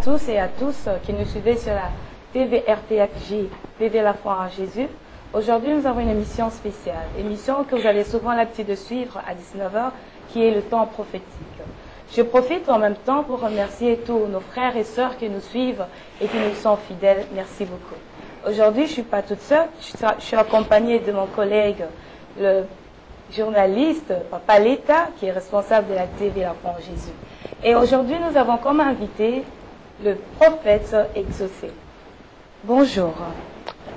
tous et à tous qui nous suivez sur la TVRTFJ, TV La Foi en Jésus. Aujourd'hui, nous avons une émission spéciale, émission que vous avez souvent l'habitude de suivre à 19h, qui est le temps prophétique. Je profite en même temps pour remercier tous nos frères et sœurs qui nous suivent et qui nous sont fidèles. Merci beaucoup. Aujourd'hui, je ne suis pas toute seule, je suis accompagnée de mon collègue, le journaliste Papa Leta, qui est responsable de la TV La Foi en Jésus. Et aujourd'hui, nous avons comme invité le prophète exaucé. Bonjour.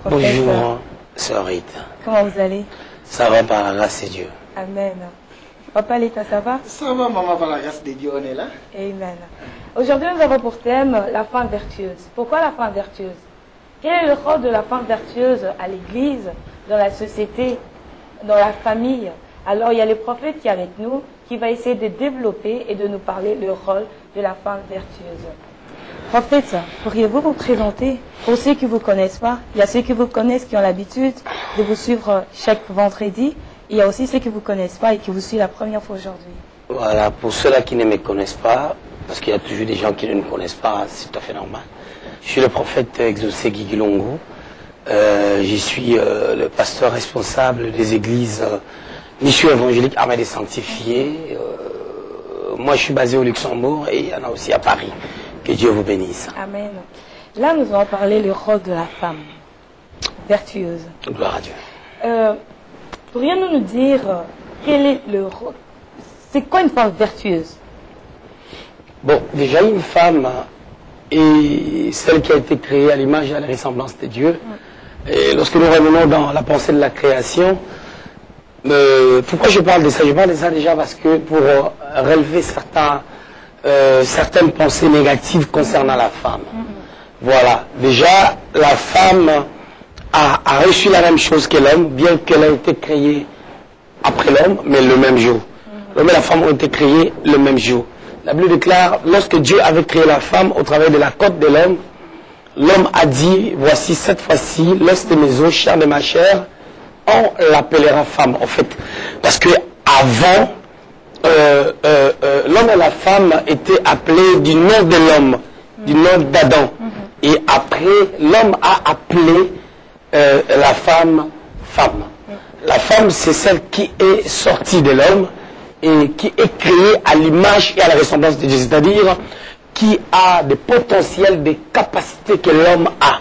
Prophète. Bonjour, sœur Rita. Comment vous allez? Ça va par la grâce de Dieu. Amen. Papa Leta, ça va? Ça va, maman, par la grâce de Dieu, on est là. Amen. Aujourd'hui, nous avons pour thème la femme vertueuse. Pourquoi la femme vertueuse? Quel est le rôle de la femme vertueuse à l'église, dans la société, dans la famille? Alors, il y a le prophète qui est avec nous, qui va essayer de développer et de nous parler le rôle de la femme vertueuse. Prophète, pourriez-vous vous présenter pour ceux qui ne vous connaissent pas? Il y a ceux qui vous connaissent, qui ont l'habitude de vous suivre chaque vendredi. Il y a aussi ceux qui ne vous connaissent pas et qui vous suivent la première fois aujourd'hui. Voilà, pour ceux-là qui ne me connaissent pas, parce qu'il y a toujours des gens qui ne nous connaissent pas, c'est tout à fait normal. Je suis le prophète exaucé Guigui Longo. Je suis le pasteur responsable des églises Mission évangélique Armée des Sanctifiés. Moi, je suis basé au Luxembourg et il y en a aussi à Paris. Que Dieu vous bénisse. Amen. Là, nous allons parler du rôle de la femme vertueuse. Gloire à Dieu. Pourriez-vous nous dire quel est le rôle? C'est quoi une femme vertueuse? Bon, déjà, une femme est celle qui a été créée à l'image et à la ressemblance de Dieu. Et lorsque nous revenons dans la pensée de la création, pourquoi je parle de ça? Je parle de ça déjà parce que pour relever certaines pensées négatives concernant la femme. Voilà. Déjà, la femme a reçu la même chose que l'homme, bien qu'elle ait été créée après l'homme, mais le même jour. L'homme et la femme ont été créés le même jour. La Bible déclare, lorsque Dieu avait créé la femme au travers de la côte de l'homme, l'homme a dit, voici cette fois-ci, l'os de mes os, chair de ma chair, on l'appellera femme, en fait. Parce que avant, l'homme et la femme étaient appelés du nom de l'homme, du nom d'Adam. Et après, l'homme a appelé la femme, femme. La femme, c'est celle qui est sortie de l'homme et qui est créée à l'image et à la ressemblance de Dieu. C'est-à-dire qui a des potentiels, des capacités que l'homme a.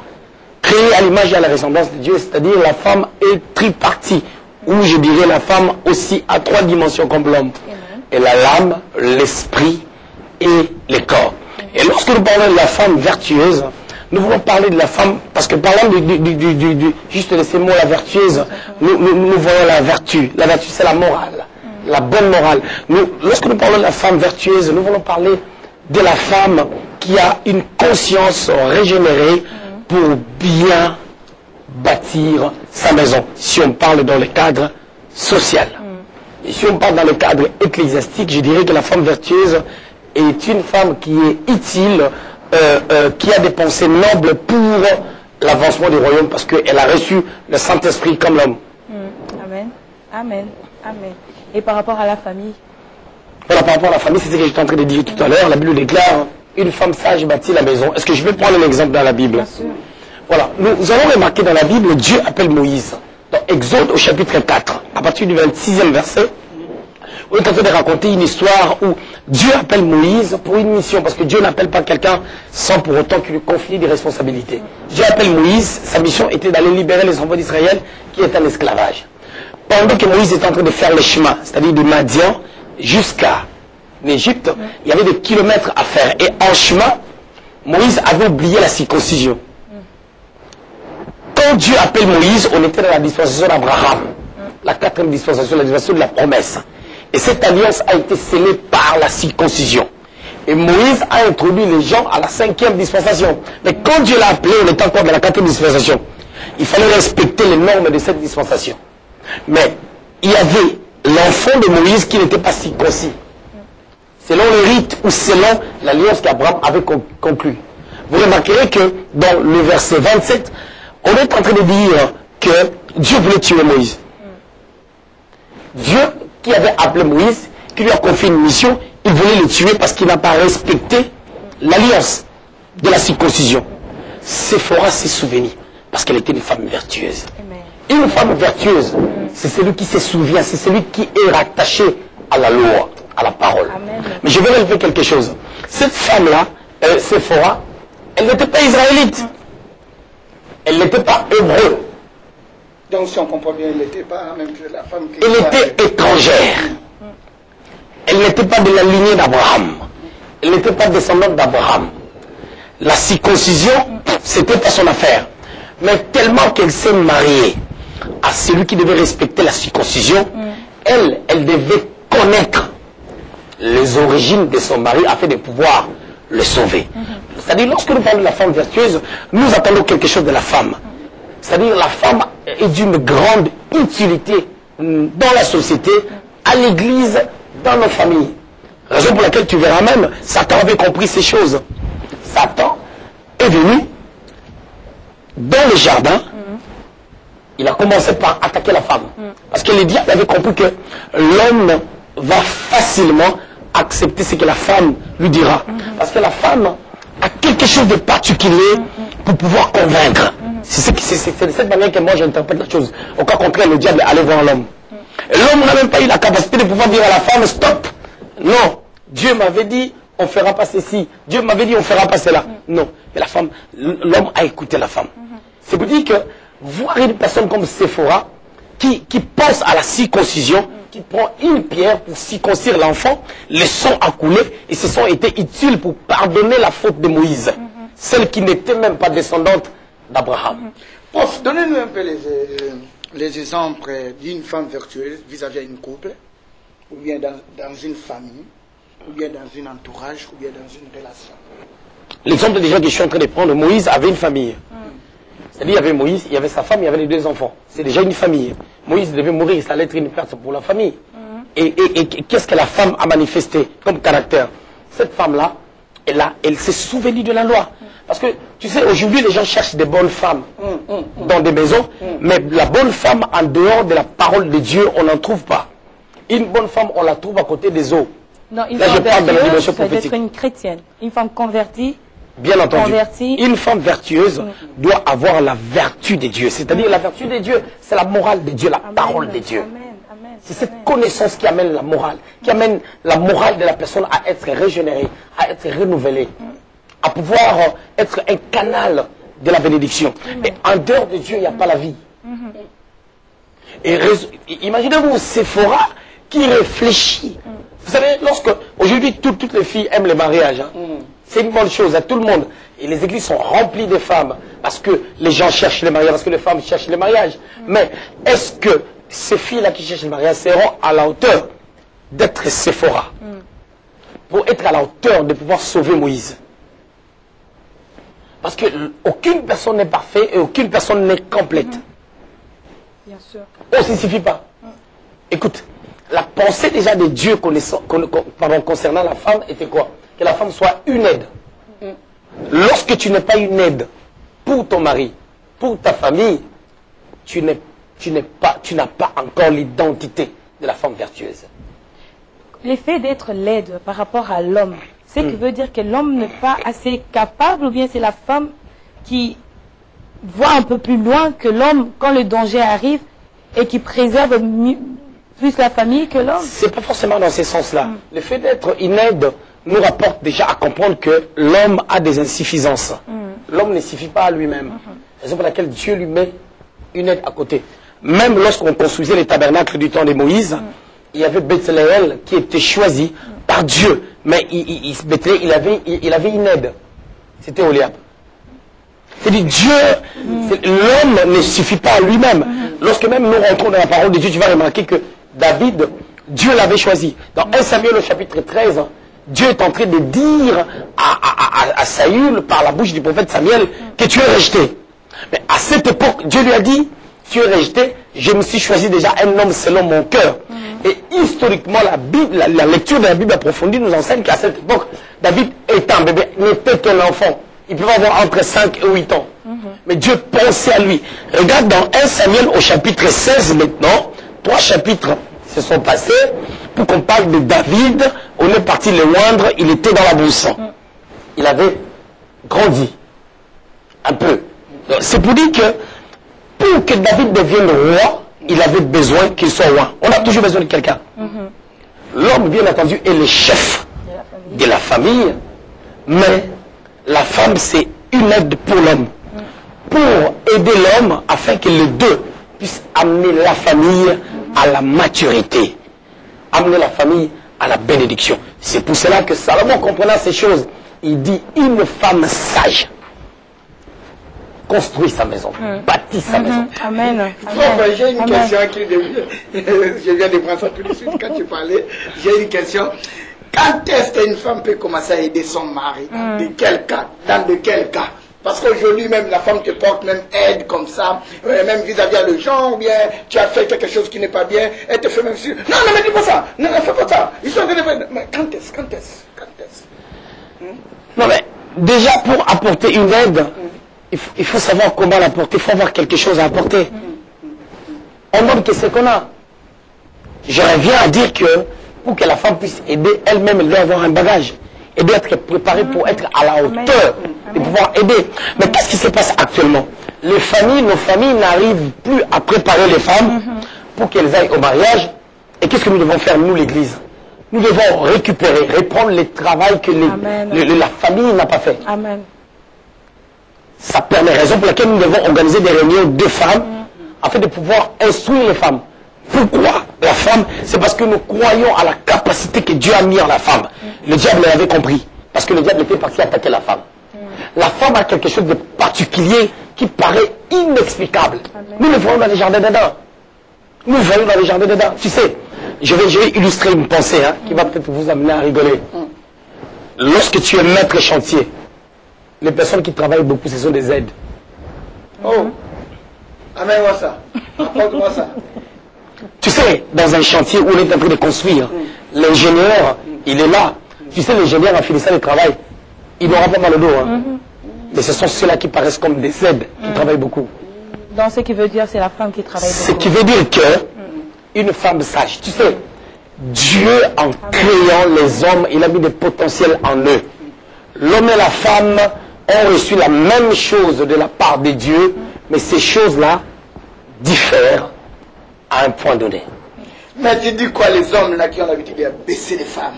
Créée à l'image et à la ressemblance de Dieu, c'est-à-dire la femme est tripartie. Ou je dirais la femme aussi à trois dimensions comme l'homme. Et la l'âme, l'esprit et le corps. Et lorsque nous parlons de la femme vertueuse, nous voulons parler de la femme, parce que parlant juste de ces mots, la vertueuse, nous voyons la vertu. La vertu, c'est la morale, la bonne morale. Lorsque nous parlons de la femme vertueuse, nous voulons parler de la femme qui a une conscience régénérée pour bien bâtir sa maison. Si on parle dans le cadre social. Et si on parle dans le cadre ecclésiastique, je dirais que la femme vertueuse est une femme qui est utile, qui a des pensées nobles pour l'avancement du royaume, parce qu'elle a reçu le Saint-Esprit comme l'homme. Amen. Amen. Amen. Et par rapport à la famille? Voilà, par rapport à la famille, c'est ce que j'étais en train de dire tout à l'heure. La Bible déclare, une femme sage bâtit la maison. Est-ce que je vais prendre un exemple dans la Bible? Bien sûr. Voilà, nous avons remarqué dans la Bible, Dieu appelle Moïse. Dans Exode au chapitre 4, à partir du 26e verset, on est en train de raconter une histoire où Dieu appelle Moïse pour une mission, parce que Dieu n'appelle pas quelqu'un sans pour autant qu'il lui confie des responsabilités. Dieu appelle Moïse, sa mission était d'aller libérer les enfants d'Israël qui étaient en esclavage. Pendant que Moïse était en train de faire le chemin, c'est-à-dire de Madian jusqu'à l'Égypte, il y avait des kilomètres à faire. Et en chemin, Moïse avait oublié la circoncision. Quand Dieu appelle Moïse, on était dans la dispensation d'Abraham, la 4e dispensation, la dispensation de la promesse. Et cette alliance a été scellée par la circoncision. Et Moïse a introduit les gens à la 5e dispensation. Mais quand Dieu l'a appelé, on était encore dans la 4e dispensation. Il fallait respecter les normes de cette dispensation. Mais il y avait l'enfant de Moïse qui n'était pas circoncis, selon le rite ou selon l'alliance qu'Abraham avait conclue. Vous remarquerez que dans le verset 27, on est en train de dire que Dieu voulait tuer Moïse. Dieu qui avait appelé Moïse, qui lui a confié une mission, il voulait le tuer parce qu'il n'a pas respecté l'alliance. de la circoncision, Séphora s'est souvenue parce qu'elle était une femme vertueuse. Une femme vertueuse, c'est celui qui se souvient, c'est celui qui est rattaché à la loi, à la parole. Amen. Mais je vais relever quelque chose. Cette femme-là, Séphora, elle n'était pas israélite. Elle n'était pas hébreu. Donc si on comprend bien, elle n'était pas même que la femme qui... Elle était étrangère. Elle n'était pas de la lignée d'Abraham. Elle n'était pas descendante d'Abraham. La circoncision, c'était pas son affaire. Mais tellement qu'elle s'est mariée à celui qui devait respecter la circoncision, elle devait connaître les origines de son mari afin de pouvoir le sauver. C'est-à-dire, lorsque nous parlons de la femme vertueuse, nous attendons quelque chose de la femme. C'est-à-dire, la femme est d'une grande utilité dans la société, à l'église, dans nos familles. Raison pour laquelle tu verras même, Satan avait compris ces choses. Satan est venu dans le jardin, il a commencé par attaquer la femme. Parce que le diable avait compris que l'homme va facilement accepter ce que la femme lui dira. Parce que la femme a quelque chose de particulier pour pouvoir convaincre. C'est de cette manière que moi j'interprète la chose. Au cas contraire, le diable allait voir l'homme. Et l'homme n'a même pas eu la capacité de pouvoir dire à la femme, stop. Non, Dieu m'avait dit, on ne fera pas ceci. Dieu m'avait dit, on ne fera pas cela. Non, mais la femme, l'homme a écouté la femme. C'est pour dire que voir une personne comme Séphora, qui pense à la circoncision, qui prend une pierre pour circoncire l'enfant, le sang a coulé et ce sang était utile pour pardonner la faute de Moïse. Celle qui n'était même pas descendante d'Abraham. Prof, donnez-nous un peu les exemples d'une femme vertueuse vis-à-vis d'un couple, ou bien dans une famille, ou bien dans un entourage, ou bien dans une relation. L'exemple déjà que je suis en train de prendre, Moïse avait une famille. C'est-à-dire, il y avait Moïse, il y avait sa femme, il y avait les deux enfants. C'est déjà une famille. Moïse devait mourir, ça allait être une perte pour la famille. Et qu'est-ce que la femme a manifesté comme caractère? Cette femme-là, elle s'est souvenue de la loi. Parce que, tu sais, aujourd'hui, les gens cherchent des bonnes femmes dans des maisons, mais la bonne femme, en dehors de la parole de Dieu, on n'en trouve pas. Une bonne femme, on la trouve à côté des eaux. Non, une Là, je femme parle de la dimension vertueuse, ça doit prophétique. être une chrétienne. Une femme convertie. Bien entendu. Convertie. Une femme vertueuse doit avoir la vertu de Dieu. C'est-à-dire, la vertu de Dieu, c'est la morale de Dieu, la parole de Dieu. Amen. Amen. C'est cette connaissance qui amène la morale, qui amène la morale de la personne à être régénérée, à être renouvelée, à pouvoir être un canal de la bénédiction. Et en dehors de Dieu, il n'y a pas la vie. Et imaginez-vous Séphora qui réfléchit. Vous savez, aujourd'hui toutes les filles aiment le mariage. C'est une bonne chose à tout le monde. Et les églises sont remplies de femmes parce que les gens cherchent le mariage, parce que les femmes cherchent le mariage. Mais est-ce que ces filles-là qui cherchent le mariage seront à la hauteur d'être Séphora pour être à la hauteur de pouvoir sauver Moïse? Parce qu'aucune personne n'est parfaite et aucune personne n'est complète. Bien sûr. Oh, ça ne suffit pas. Écoute, la pensée déjà de Dieu concernant la femme était quoi? Que la femme soit une aide. Lorsque tu n'es pas une aide pour ton mari, pour ta famille, tu n'as pas encore l'identité de la femme vertueuse. L'effet d'être laide par rapport à l'homme, c'est que veut dire que l'homme n'est pas assez capable, ou bien c'est la femme qui voit un peu plus loin que l'homme quand le danger arrive et qui préserve plus la famille que l'homme? C'est pas forcément dans ce sens-là. Le fait d'être une aide nous rapporte déjà à comprendre que l'homme a des insuffisances. L'homme ne suffit pas à lui-même. C'est pour laquelle Dieu lui met une aide à côté. Même lorsqu'on construisait les tabernacles du temps de Moïse, il y avait Bethléem qui était choisi par Dieu. Mais Bethléem, il avait une aide. C'était Oliab. C'est-à-dire Dieu, l'homme ne suffit pas à lui-même. Lorsque même nous rentrons dans la parole de Dieu, tu vas remarquer que David, Dieu l'avait choisi. Dans 1 Samuel au chapitre 13, Dieu est en train de dire à Saül, par la bouche du prophète Samuel, que tu es rejeté. Mais à cette époque, Dieu lui a dit, tu es rejeté, je me suis choisi déjà un homme selon mon cœur. Et historiquement, la lecture de la Bible approfondie nous enseigne qu'à cette époque, David étant un bébé, n'était qu'un enfant. Il pouvait avoir entre 5 et 8 ans. Mais Dieu pensait à lui. Regarde dans 1 Samuel au chapitre 16 maintenant, 3 chapitres se sont passés pour qu'on parle de David. On est parti le moindre, il était dans la brousse. Il avait grandit un peu. C'est pour dire que pour que David devienne roi, il avait besoin qu'il soit roi. On a toujours besoin de quelqu'un. L'homme, bien entendu, est le chef de la famille, mais la femme, c'est une aide pour l'homme. Pour aider l'homme afin que les deux puissent amener la famille à la maturité, amener la famille à la bénédiction. C'est pour cela que Salomon, comprenant ces choses, il dit une femme sage construit sa maison, bâtit sa maison. Amen. J'ai une question qui je viens de prendre ça tout de suite quand tu parlais. J'ai une question. Quand est-ce qu'une femme peut commencer à aider son mari? De quel cas? Dans de quel cas? Parce qu'aujourd'hui, même la femme te porte même aide comme ça, même vis-à-vis de gens, ou bien tu as fait quelque chose qui n'est pas bien, elle te fait même sur. Non, non, mais dis pas ça. Non, non, fais pas ça. Ils sont en train de faire. Mais quand est-ce? Non, mais déjà pour apporter une aide, il faut savoir comment l'apporter. Il faut avoir quelque chose à apporter. On donne que ce qu'on a. Je reviens à dire que pour que la femme puisse aider, elle-même, elle doit avoir un bagage. Elle doit être préparée pour être à la hauteur de pouvoir aider. Mais qu'est-ce qui se passe actuellement? Les familles, nos familles n'arrivent plus à préparer les femmes pour qu'elles aillent au mariage. Et qu'est-ce que nous devons faire, nous, l'Église? Nous devons récupérer, reprendre le travail que la famille n'a pas fait. Amen. Ça permet, raison pour laquelle nous devons organiser des réunions de femmes afin de pouvoir instruire les femmes. Pourquoi la femme? C'est parce que nous croyons à la capacité que Dieu a mis en la femme. Le diable l'avait compris. Parce que le diable était parti attaquer la femme. La femme a quelque chose de particulier qui paraît inexplicable. Nous le voyons dans les jardins d'Adam. Nous le voyons dans les jardins d'Adam. Tu sais, je vais illustrer une pensée qui va peut-être vous amener à rigoler. Lorsque tu es maître chantier, les personnes qui travaillent beaucoup, ce sont des aides. Oh, amène-moi ça. Apporte-moi ça. Tu sais, dans un chantier où on est en train de construire, l'ingénieur, il est là. Tu sais, l'ingénieur a finissant le travail. Il n'aura pas mal au dos. Mais ce sont ceux-là qui paraissent comme des aides, qui travaillent beaucoup. Donc, ce qui veut dire, c'est la femme qui travaille beaucoup. Ce qui veut dire que une femme sage, tu sais, Dieu, en créant les hommes, il a mis des potentiels en eux. L'homme et la femme ont reçu la même chose de la part de Dieu, mais ces choses-là diffèrent à un point donné. Mais tu dis quoi, les hommes là qui ont l'habitude de baisser les femmes?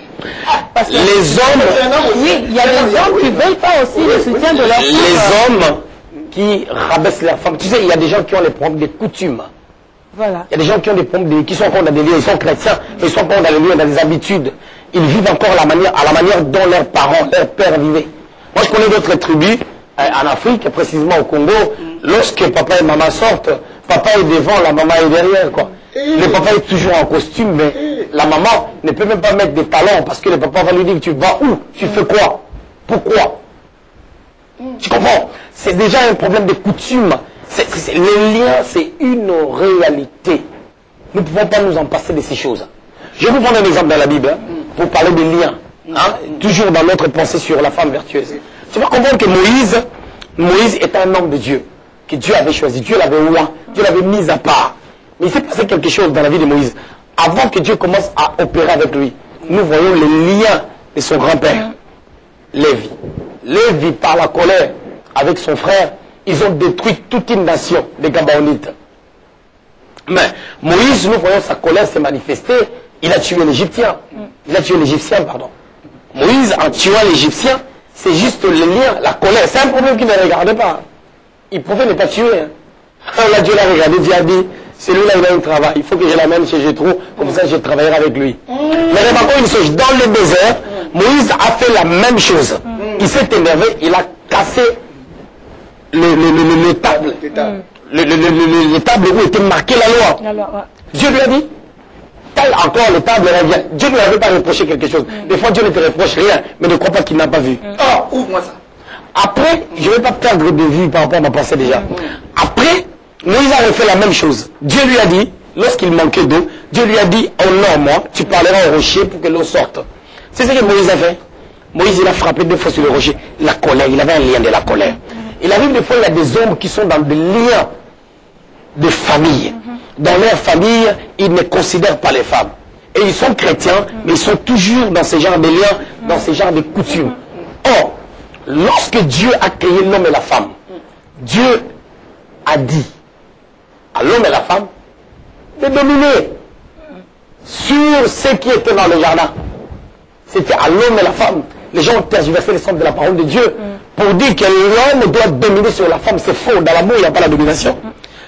Parce que Les hommes, oui, il y a des hommes qui ne veulent pas aussi le soutien de leur femme. les hommes qui rabaissent leurs femmes. Tu sais, il y a des gens qui ont les problèmes des coutumes. Voilà. Il y a des gens qui ont des problèmes, qui sont encore dans des lieux, ils sont chrétiens, mais ils sont encore dans des lieux, dans des habitudes. Ils vivent encore à la manière dont leurs parents, leurs pères vivaient. Moi, je connais d'autres tribus, en Afrique, précisément au Congo, lorsque papa et maman sortent, papa est devant, la maman est derrière, quoi. Le papa est toujours en costume, mais la maman ne peut même pas mettre des talons parce que le papa va lui dire, tu vas où? Tu fais quoi? Pourquoi? Tu comprends? C'est déjà un problème de coutume. Les liens, c'est une réalité. Nous ne pouvons pas nous en passer de ces choses. Je vais vous prendre un exemple dans la Bible, pour parler des liens. Toujours dans notre pensée sur la femme vertueuse. Tu vas comprendre que Moïse est un homme de Dieu, que Dieu avait choisi. Dieu l'avait oint, Dieu l'avait mis à part. Mais il s'est passé quelque chose dans la vie de Moïse. Avant que Dieu commence à opérer avec lui, nous voyons les liens de son grand-père, Lévi. Lévi, par la colère, avec son frère, ils ont détruit toute une nation, les Gabaonites. Mais Moïse, nous voyons sa colère se manifester, il a tué l'Égyptien. Il a tué l'Égyptien, pardon. Moïse, en tuant l'Égyptien, c'est juste le lien, la colère. C'est un problème qu'il ne regardait pas. Il pouvait ne pas tuer. Là, Dieu l'a regardé, Dieu a dit, celui-là, il a un travail. Il faut que je l'amène chez Jétro, comme ça, je travaillerai avec lui. Mais remarquons une chose, dans le désert, Moïse a fait la même chose. Il s'est énervé, il a cassé les tables. Les tables où était marquée la loi. Dieu lui a dit, tel encore les tables revient. Dieu ne lui avait pas reproché quelque chose. Des fois, Dieu ne te reproche rien, mais ne crois pas qu'il n'a pas vu. Oh, ouvre-moi ça. Après, je ne vais pas perdre de vue par rapport à ma pensée déjà. Après, Moïse a refait la même chose. Dieu lui a dit, lorsqu'il manquait d'eau, Dieu lui a dit, oh non, moi, tu parleras au rocher pour que l'eau sorte. C'est ce que Moïse a fait. Moïse, il a frappé 2 fois sur le rocher. La colère, il avait un lien de la colère. Il arrive des fois, il y a des hommes qui sont dans des liens de famille. Dans leur famille, ils ne considèrent pas les femmes. Et ils sont chrétiens, mais ils sont toujours dans ce genre de liens, dans ce genre de coutumes. Or, Lorsque Dieu a créé l'homme et la femme, Dieu a dit à l'homme et la femme de dominer sur ce qui était dans le jardin. C'était à l'homme et la femme. Les gens ont tergiversé les sens de la parole de Dieu pour dire que l'homme doit dominer sur la femme. C'est faux. Dans l'amour, il n'y a pas la domination.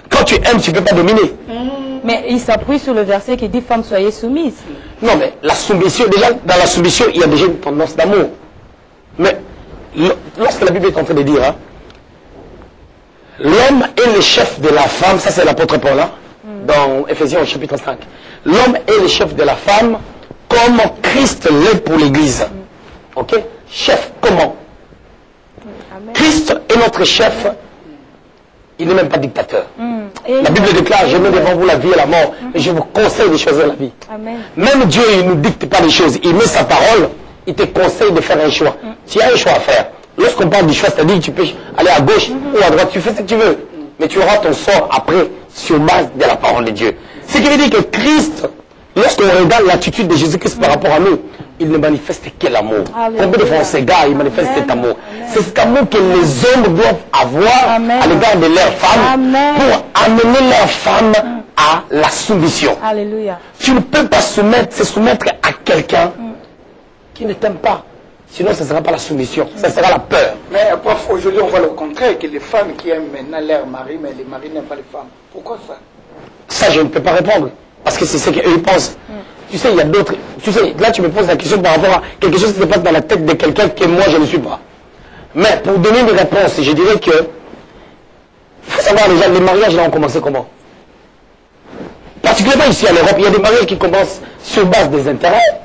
Quand tu aimes, tu ne peux pas dominer. Mais il s'appuie sur le verset qui dit « Femme, soyez soumise ». Non, mais la soumission, déjà, dans la soumission, il y a déjà une tendance d'amour. Mais lorsque la Bible est en train de dire, hein, l'homme est le chef de la femme, ça c'est l'apôtre Paul, hein, dans Ephésiens au chapitre 5. L'homme est le chef de la femme comme Christ l'est pour l'Église. Ok? Chef, comment? Amen. Christ est notre chef, il n'est même pas dictateur. La Bible déclare, je mets devant vous la vie et la mort, et je vous conseille de choisir la vie. Amen. Même Dieu, il ne nous dicte pas les choses, il met sa parole, il te conseille de faire un choix. Tu as un choix à faire. Lorsqu'on parle du choix, c'est-à-dire que tu peux aller à gauche ou à droite, tu fais ce que tu veux. Mais tu auras ton sort après sur base de la parole de Dieu. Ce qui veut dire que Christ, lorsqu'on regarde l'attitude de Jésus-Christ par rapport à nous, il ne manifeste que l'amour. Combien de fois on s'égare, il manifeste cet amour. C'est cet amour que les hommes doivent avoir à l'égard de leurs femmes pour amener leurs femmes à la soumission. Alléluia. Tu ne peux pas se soumettre à quelqu'un qui ne t'aime pas. Sinon, ce ne sera pas la soumission, ce sera la peur. Mais prof, aujourd'hui, on voit le contraire, que les femmes qui aiment maintenant leur mari, mais les maris n'aiment pas les femmes. Pourquoi ça? Ça, je ne peux pas répondre. Parce que c'est ce qu'eux pensent. Tu sais, il y a d'autres... Tu sais, là, tu me poses la question par rapport à quelque chose qui se passe dans la tête de quelqu'un que moi, je ne suis pas. Mais pour donner une réponse, je dirais que... Il faut savoir déjà, les mariages, là, ont commencé comment? Particulièrement ici, en Europe, il y a des mariages qui commencent sur base des intérêts.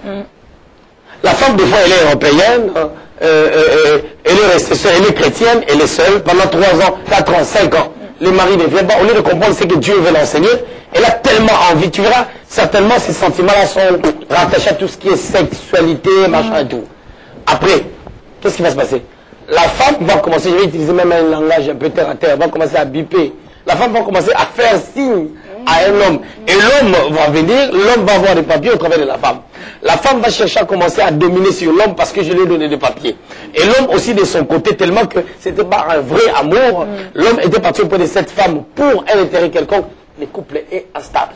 La femme, des fois, elle est européenne, elle est restée seule, elle est chrétienne, elle est seule pendant 3 ans, 4 ans, 5 ans. Les maris ne viennent pas, au lieu de comprendre ce que Dieu veut l'enseigner, elle a tellement envie, tu verras, certainement ces sentiments-là sont rattachés à tout ce qui est sexualité, machin et tout. Après, qu'est-ce qui va se passer? La femme va commencer, je vais utiliser même un langage un peu terre à terre, va commencer à biper. La femme va commencer à faire signe à un homme. Et l'homme va venir, l'homme va avoir des papiers au travers de la femme. La femme va chercher à commencer à dominer sur l'homme parce que je lui ai donné des papiers. Et l'homme aussi de son côté, tellement que c'était pas un vrai amour, l'homme était parti auprès de cette femme pour un intérêt quelconque, le couple est instable.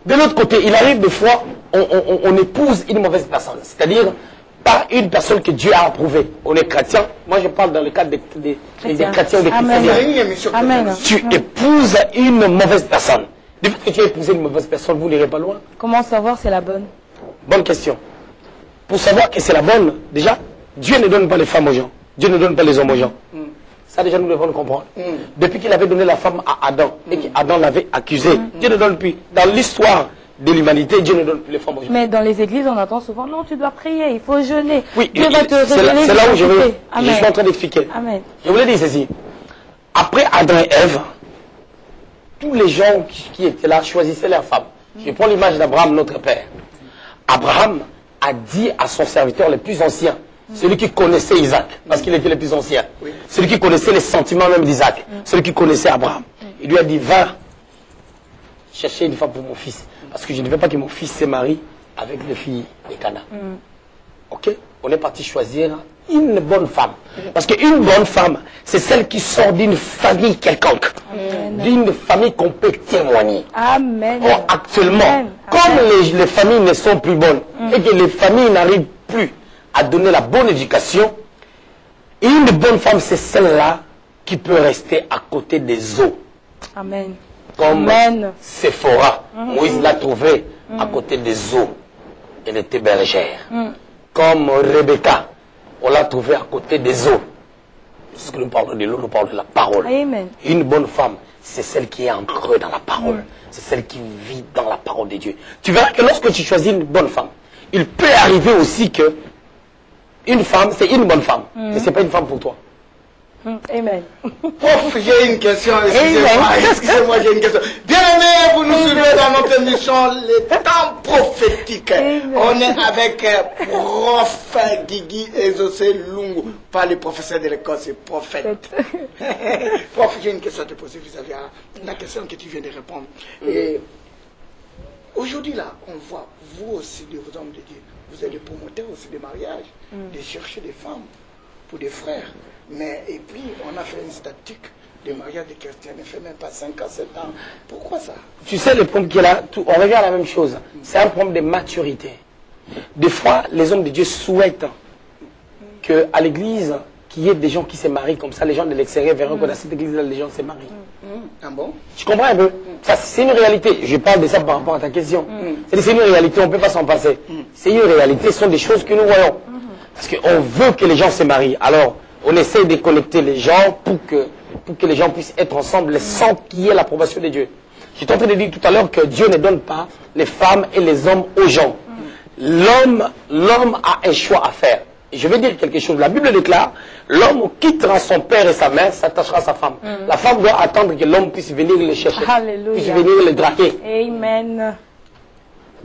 De l'autre côté, il arrive des fois, on épouse une mauvaise personne, c'est-à-dire pas une personne que Dieu a approuvée. On est chrétien, moi je parle dans le cadre des chrétiens ou des chrétiens. Amen. Tu épouses une mauvaise personne. Du fait que tu as épousé une mauvaise personne, vous n'irez pas loin. Comment savoir c'est la bonne? Bonne question. Pour savoir que c'est la bonne, déjà, Dieu ne donne pas les femmes aux gens. Dieu ne donne pas les hommes aux gens. Ça, déjà, nous devons le comprendre. Depuis qu'il avait donné la femme à Adam et qu'Adam l'avait accusé, Dieu ne donne plus. Dans l'histoire de l'humanité, Dieu ne donne plus les femmes aux gens. Mais dans les églises, on entend souvent, non, tu dois prier, il faut jeûner. Oui, Dieu va te révéler. c'est là où je Amen. suis en train d'expliquer. Amen. Je voulais dire ceci. Après Adam et Ève, tous les gens qui étaient là choisissaient leur femme. Je prends l'image d'Abraham, notre père. Abraham a dit à son serviteur le plus ancien, celui qui connaissait Isaac, parce qu'il était le plus ancien, celui qui connaissait les sentiments même d'Isaac, celui qui connaissait Abraham, il lui a dit, va chercher une femme pour mon fils, parce que je ne veux pas que mon fils se marie avec les filles de Cana. Ok? On est parti choisir une bonne femme. Parce qu'une bonne femme, c'est celle qui sort d'une famille quelconque, d'une famille qu'on peut témoigner. Amen. Or, actuellement, Amen. comme les familles ne sont plus bonnes et que les familles n'arrivent plus à donner la bonne éducation, une bonne femme, c'est celle-là qui peut rester à côté des eaux. Amen. Comme Amen. Séphora, Moïse l'a trouvée à côté des eaux. Elle était bergère. Comme Rebecca, on l'a trouvée à côté des eaux. Parce que nous parlons de l'eau, nous parlons de la parole. Amen. Une bonne femme, c'est celle qui est ancrée dans la parole. C'est celle qui vit dans la parole de Dieu. Tu verras que lorsque tu choisis une bonne femme, il peut arriver aussi que une femme, c'est une bonne femme, mais ce n'est pas une femme pour toi. Amen. Prof, j'ai une question, excusez-moi, j'ai une question. Bien-aimés, vous nous suivez dans notre émission Les Temps Prophétiques. On est avec Prof Guigui Exaucé Lungu, pas le professeur de l'école, c'est prophète. Prof, j'ai une question à te poser vis-à-vis de la question que tu viens de répondre. Et aujourd'hui, là, on voit, vous aussi, de vos hommes de Dieu, vous êtes des promoteurs aussi des mariages, de chercher des femmes. pour des frères. Mais, et puis, on a fait une statistique de mariage des chrétiens, ne fait même pas 5 ans, 7 ans. Pourquoi ça? Tu sais, le problème qu'il y a là, on regarde la même chose. C'est un problème de maturité. Des fois, les hommes de Dieu souhaitent qu'à l'église, qu'il y ait des gens qui se marient comme ça, les gens de l'extérieur verront que dans cette église-là, les gens se marient. Ah bon? Tu comprends un peu? Ça, c'est une réalité. Je parle de ça par rapport à ta question. C'est une réalité, on ne peut pas s'en passer. C'est une réalité, ce sont des choses que nous voyons. Parce qu'on veut que les gens se marient. Alors, on essaie de connecter les gens pour que les gens puissent être ensemble sans qu'il y ait l'approbation de Dieu. J'étais en train de dire tout à l'heure que Dieu ne donne pas les femmes et les hommes aux gens. L'homme a un choix à faire. Et je vais dire quelque chose. La Bible déclare, l'homme quittera son père et sa mère, s'attachera à sa femme. La femme doit attendre que l'homme puisse venir le chercher, puisse venir le draguer. Amen.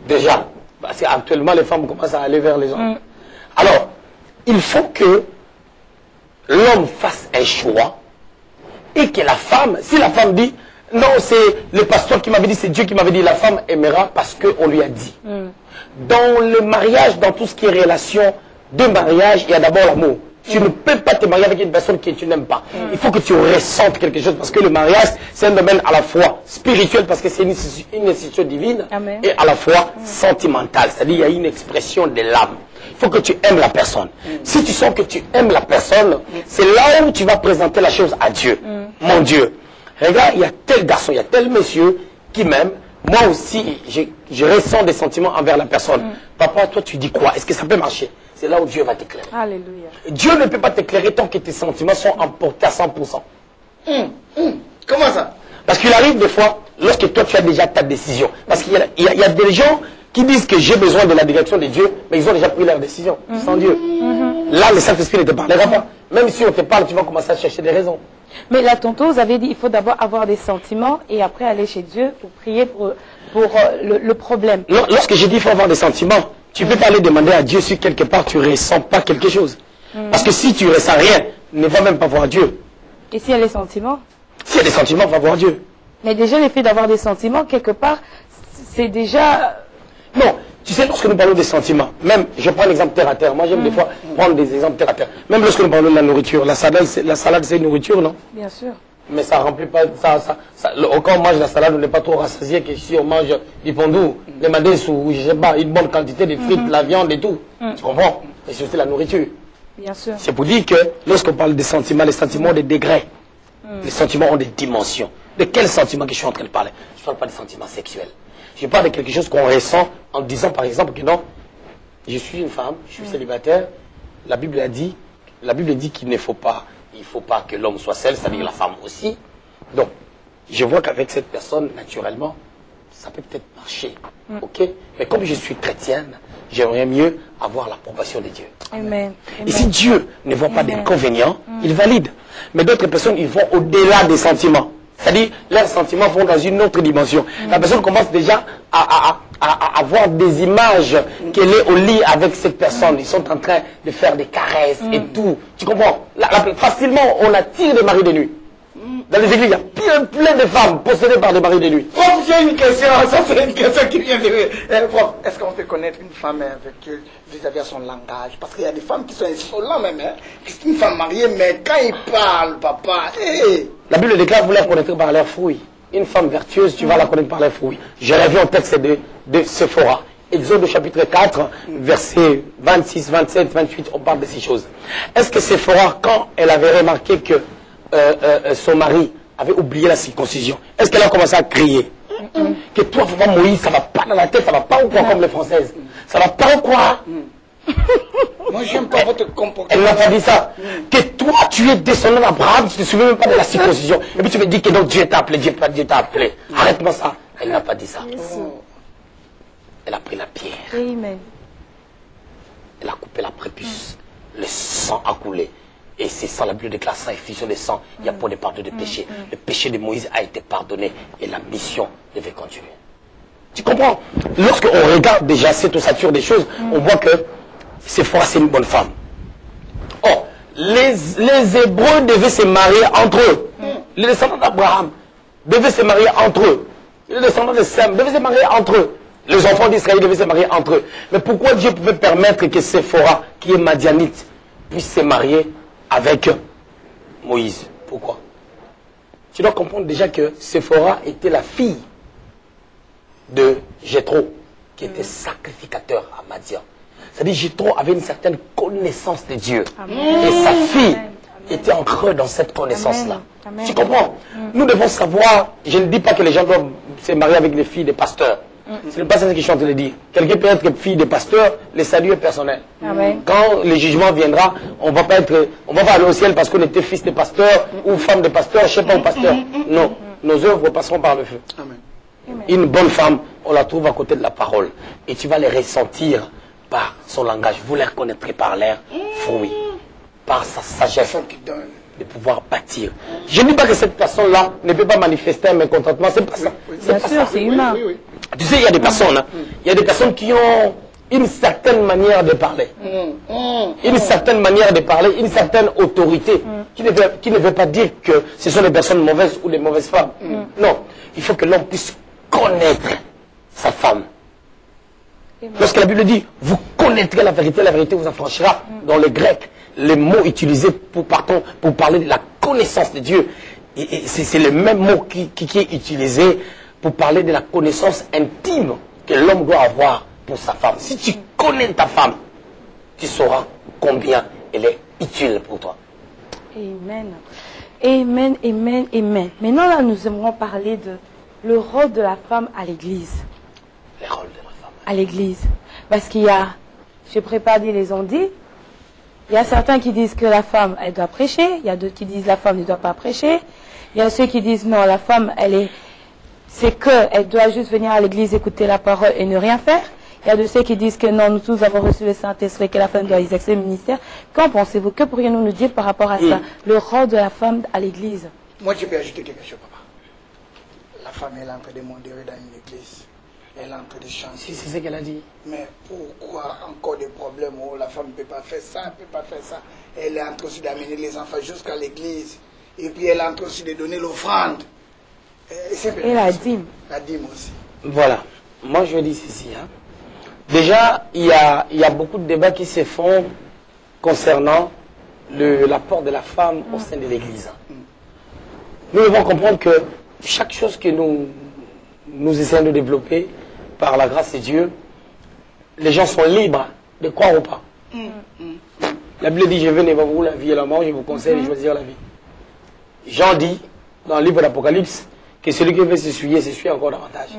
Déjà, parce qu'actuellement les femmes commencent à aller vers les hommes. Alors, il faut que l'homme fasse un choix et que la femme, si la femme dit, non, c'est le pasteur qui m'avait dit, c'est Dieu qui m'avait dit, la femme aimera parce qu'on lui a dit. Dans le mariage, dans tout ce qui est relation de mariage, il y a d'abord l'amour. Tu ne peux pas te marier avec une personne que tu n'aimes pas. Il faut que tu ressentes quelque chose parce que le mariage, c'est un domaine à la fois spirituel parce que c'est une institution divine. Amen. Et à la fois sentimentale. C'est-à-dire il y a une expression de l'âme. Il faut que tu aimes la personne. Si tu sens que tu aimes la personne, c'est là où tu vas présenter la chose à Dieu. Mon Dieu, regarde, il y a tel garçon, il y a tel monsieur qui m'aime. Moi aussi, je ressens des sentiments envers la personne. Papa, toi, tu dis quoi? Est-ce que ça peut marcher? C'est là où Dieu va t'éclairer. Alléluia. Dieu ne peut pas t'éclairer tant que tes sentiments sont emportés à 100%. Comment ça? Parce qu'il arrive des fois, lorsque toi, tu as déjà ta décision. Parce qu'il y a des gens qui disent que j'ai besoin de la direction de Dieu, mais ils ont déjà pris leur décision sans Dieu. Là, le Saint-Esprit ne te parlera pas. Même si on te parle, tu vas commencer à chercher des raisons. Mais là, tantôt, vous avez dit il faut d'abord avoir des sentiments et après aller chez Dieu pour prier pour le problème. Lorsque j'ai dit qu'il faut avoir des sentiments, tu ne peux pas aller demander à Dieu si quelque part tu ne ressens pas quelque chose. Parce que si tu ne ressens rien, ne va même pas voir Dieu. Et s'il y a les sentiments? S'il y a des sentiments, va voir Dieu. Mais déjà, le fait d'avoir des sentiments, quelque part, c'est déjà... Non, tu sais, lorsque nous parlons des sentiments, même, je prends l'exemple terre à terre. Moi, j'aime des fois prendre des exemples terre à terre. Même lorsque nous parlons de la nourriture, la salade, c'est une nourriture, non? Bien sûr. Mais ça remplit pas, quand on mange la salade, on n'est pas trop rassasié que si on mange du pondou, des madesses ou, je sais pas, une bonne quantité de frites, la viande et tout. Tu comprends? Et c'est aussi la nourriture. Bien sûr. C'est pour dire que lorsqu'on parle des sentiments, les sentiments ont des degrés. Les sentiments ont des dimensions. De quels sentiments que je suis en train de parler? Je ne parle pas des sentiments sexuels. Je parle de quelque chose qu'on ressent en disant par exemple que non, je suis une femme, je suis célibataire. La Bible dit qu'il ne faut pas, que l'homme soit seul, c'est-à-dire la femme aussi. Donc, je vois qu'avec cette personne, naturellement, ça peut peut-être marcher. Ok? Mais comme je suis chrétienne, j'aimerais mieux avoir l'approbation de Dieu. Amen. Et si Dieu ne voit pas d'inconvénients, il valide. Mais d'autres personnes, ils vont au-delà des sentiments. C'est-à-dire, leurs sentiments vont dans une autre dimension. La personne commence déjà à avoir des images qu'elle est au lit avec cette personne. Ils sont en train de faire des caresses et tout. Tu comprends? Facilement, on attire des maris de nuit. Dans les églises, il y a plein de femmes possédées par des maris de nuit. Prof, j'ai une question. Ça, c'est une question qui vient de... Prof, est-ce qu'on peut connaître une femme avec vis-à-vis à son langage? Parce qu'il y a des femmes qui sont insolentes même. C'est une femme mariée, mais quand ils parlent, papa... La Bible déclare, vous la connaîtrez par leurs fruits. Une femme vertueuse, tu vas la connaître par leurs fruits. Je reviens au texte de Séphora. Exode chapitre 4, versets 26, 27, 28, on parle de ces choses. Est-ce que Séphora, quand elle avait remarqué que son mari avait oublié la circoncision, est-ce qu'elle a commencé à crier que toi, vraiment, Moïse, ça va pas dans la tête, ça va pas ou quoi, comme les Françaises? Ça va pas ou quoi? Moi, j'aime pas votre comportement. Elle n'a pas dit ça. Que toi, tu es descendant d'Abraham, tu ne te souviens même pas de la circoncision. Et puis tu me dis que non, Dieu t'a appelé, Dieu t'a appelé. Arrête-moi ça. Elle n'a pas dit ça. Elle a pris la pierre. Amen. Elle a coupé la prépuce. Le sang a coulé. Et c'est ça, la Bible déclare sang, effusion de sang. Il y a pour des pardons de péché. Le péché de Moïse a été pardonné et la mission devait continuer. Tu comprends? Lorsqu'on regarde déjà cette ossature des choses, on voit que Séphora, c'est une bonne femme. Oh, les Hébreux devaient se marier entre eux. Les descendants d'Abraham devaient se marier entre eux. Les descendants de Sem devaient se marier entre eux. Les enfants d'Israël devaient se marier entre eux. Mais pourquoi Dieu pouvait permettre que Séphora, qui est madianite, puisse se marier avec Moïse. Pourquoi? Tu dois comprendre déjà que Séphora était la fille de Jéthro, qui était sacrificateur à Madian. C'est-à-dire Jéthro avait une certaine connaissance de Dieu. Amen. Et sa fille était en creux dans cette connaissance-là. Tu comprends? Nous devons savoir, je ne dis pas que les gens doivent se marier avec les filles des pasteurs. Ce n'est pas ça que je suis en train de dire. Quelqu'un peut être fille de pasteur, le salut est personnel. Amen. Quand le jugement viendra, on va pas aller au ciel parce qu'on était fils de pasteur ou femme de pasteur, je ne sais pas, ou pasteur. Non, nos œuvres passeront par le feu. Amen. Une bonne femme, on la trouve à côté de la parole. Et tu vas les ressentir par son langage. Vous les reconnaîtrez par l'air fruit, par sa sagesse de pouvoir bâtir. Je ne dis pas que cette personne-là ne peut pas manifester un mécontentement. C'est pas ça. Bien sûr, c'est humain. Tu sais, il y a des personnes, il y a des personnes qui ont une certaine manière de parler. Une certaine manière de parler, une certaine autorité, qui ne veut pas dire que ce sont des personnes mauvaises ou des mauvaises femmes. Non, il faut que l'homme puisse connaître sa femme. Lorsque la Bible dit, vous connaîtrez la vérité vous affranchira, dans le grec, les mots utilisés pour parler de la connaissance de Dieu, et c'est le même mot qui est utilisé pour parler de la connaissance intime que l'homme doit avoir pour sa femme. Si tu connais ta femme, tu sauras combien elle est utile pour toi. Amen. Amen, amen, amen. Maintenant, là, nous aimerons parler de le rôle de la femme à l'église. Le rôle de la femme à l'église. Parce qu'il y a, je ne pourrais pas dire les on-dit, il y a certains qui disent que la femme, elle doit prêcher. Il y a d'autres qui disent que la femme ne doit pas prêcher. Il y a ceux qui disent non, la femme, c'est qu'elle doit juste venir à l'église, écouter la parole et ne rien faire. Il y a de ceux qui disent que non, nous tous avons reçu le Saint-Esprit, que la femme doit exercer le ministère. Qu'en pensez-vous? Que pourriez-vous nous dire par rapport à ça? Le rôle de la femme à l'église. Moi, je peux ajouter quelque chose, papa. La femme, elle est en train de modérer dans une église. Elle est en train de chanter. Si, c'est ce qu'elle a dit. Mais pourquoi encore des problèmes où la femme ne peut pas faire ça, ne peut pas faire ça? Elle est en train aussi d'amener les enfants jusqu'à l'église. Et puis elle est en train aussi de donner l'offrande. Et la dîme. La dîme aussi. Voilà. Moi, je dis ceci. Déjà, il y a beaucoup de débats qui se font concernant l'apport de la femme au sein de l'église. Nous devons comprendre que chaque chose que nous essayons de développer par la grâce de Dieu, les gens sont libres de croire ou pas. La Bible dit, je veux devant vous la vie et la mort, je vous conseille de choisir la vie. Jean dit, dans le livre d'Apocalypse, que celui qui veut s'essuyer encore davantage.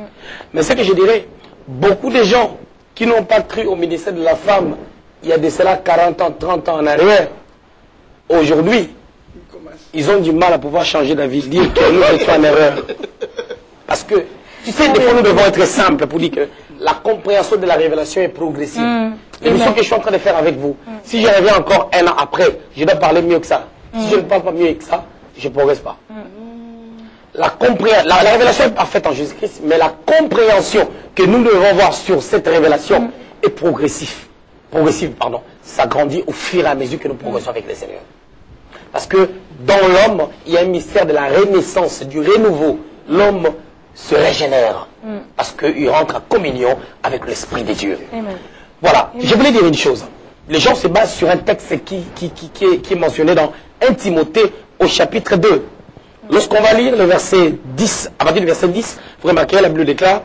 Mais ce que je dirais, beaucoup de gens qui n'ont pas cru au ministère de la femme, il y a de cela 40 ans, 30 ans en arrière, aujourd'hui, ils ont du mal à pouvoir changer d'avis, dire que nous étions en erreur. Parce que, tu sais, des fois nous devons être simples pour dire que la compréhension de la révélation est progressive. L'émission que je suis en train de faire avec vous, si je reviens encore un an après, je dois parler mieux que ça. Si je ne parle pas mieux que ça, je ne progresse pas. La révélation est parfaite en Jésus-Christ, mais la compréhension que nous devons avoir sur cette révélation est progressive. Ça grandit au fur et à mesure que nous progressons avec le Seigneur. Parce que dans l'homme, il y a un mystère de la renaissance, du renouveau. L'homme se régénère parce qu'il rentre en communion avec l'Esprit de Dieu. Amen. Voilà, je voulais dire une chose. Les gens se basent sur un texte qui est mentionné dans 1 Timothée au chapitre 2. Lorsqu'on va lire le verset 10, à partir du verset 10, vous remarquez, la Bible déclare,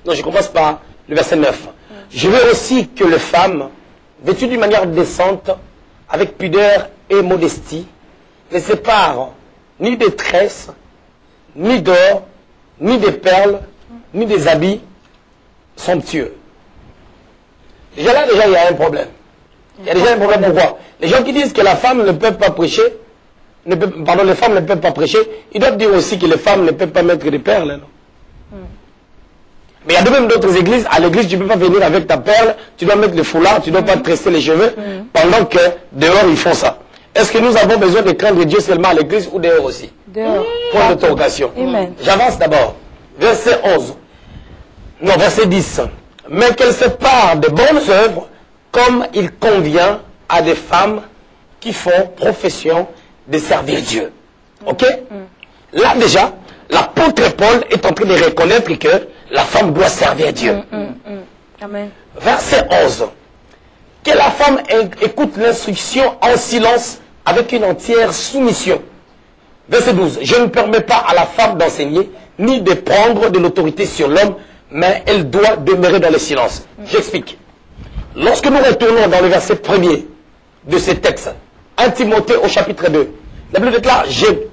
non, je commence par le verset 9. Je veux aussi que les femmes, vêtues d'une manière décente, avec pudeur et modestie, ne séparent ni des tresses, ni d'or, ni des perles, ni des habits somptueux. Déjà, il y a un problème. Il y a déjà un problème. Pourquoi? Les gens qui disent que la femme ne peut pas prêcher, les femmes ne peuvent pas prêcher, ils doivent dire aussi que les femmes ne peuvent pas mettre des perles. Non? Mais il y a de même d'autres églises. À l'église, tu ne peux pas venir avec ta perle, tu dois mettre le foulard, tu ne dois pas tresser les cheveux, pendant que dehors, ils font ça. Est-ce que nous avons besoin de craindre Dieu seulement à l'église ou dehors aussi? Dehors. Point d'interrogation. J'avance d'abord. Verset 11. Non, verset 10. Mais qu'elle sépare de bonnes œuvres comme il convient à des femmes qui font profession de servir Dieu. Ok? Là déjà, l'apôtre Paul est en train de reconnaître que la femme doit servir Dieu. Amen. Verset 11. Que la femme écoute l'instruction en silence avec une entière soumission. Verset 12. Je ne permets pas à la femme d'enseigner, ni de prendre de l'autorité sur l'homme, mais elle doit demeurer dans le silence. J'explique. Lorsque nous retournons dans le verset premier de ce texte, 1 Timothée au chapitre 2, la Bible déclare,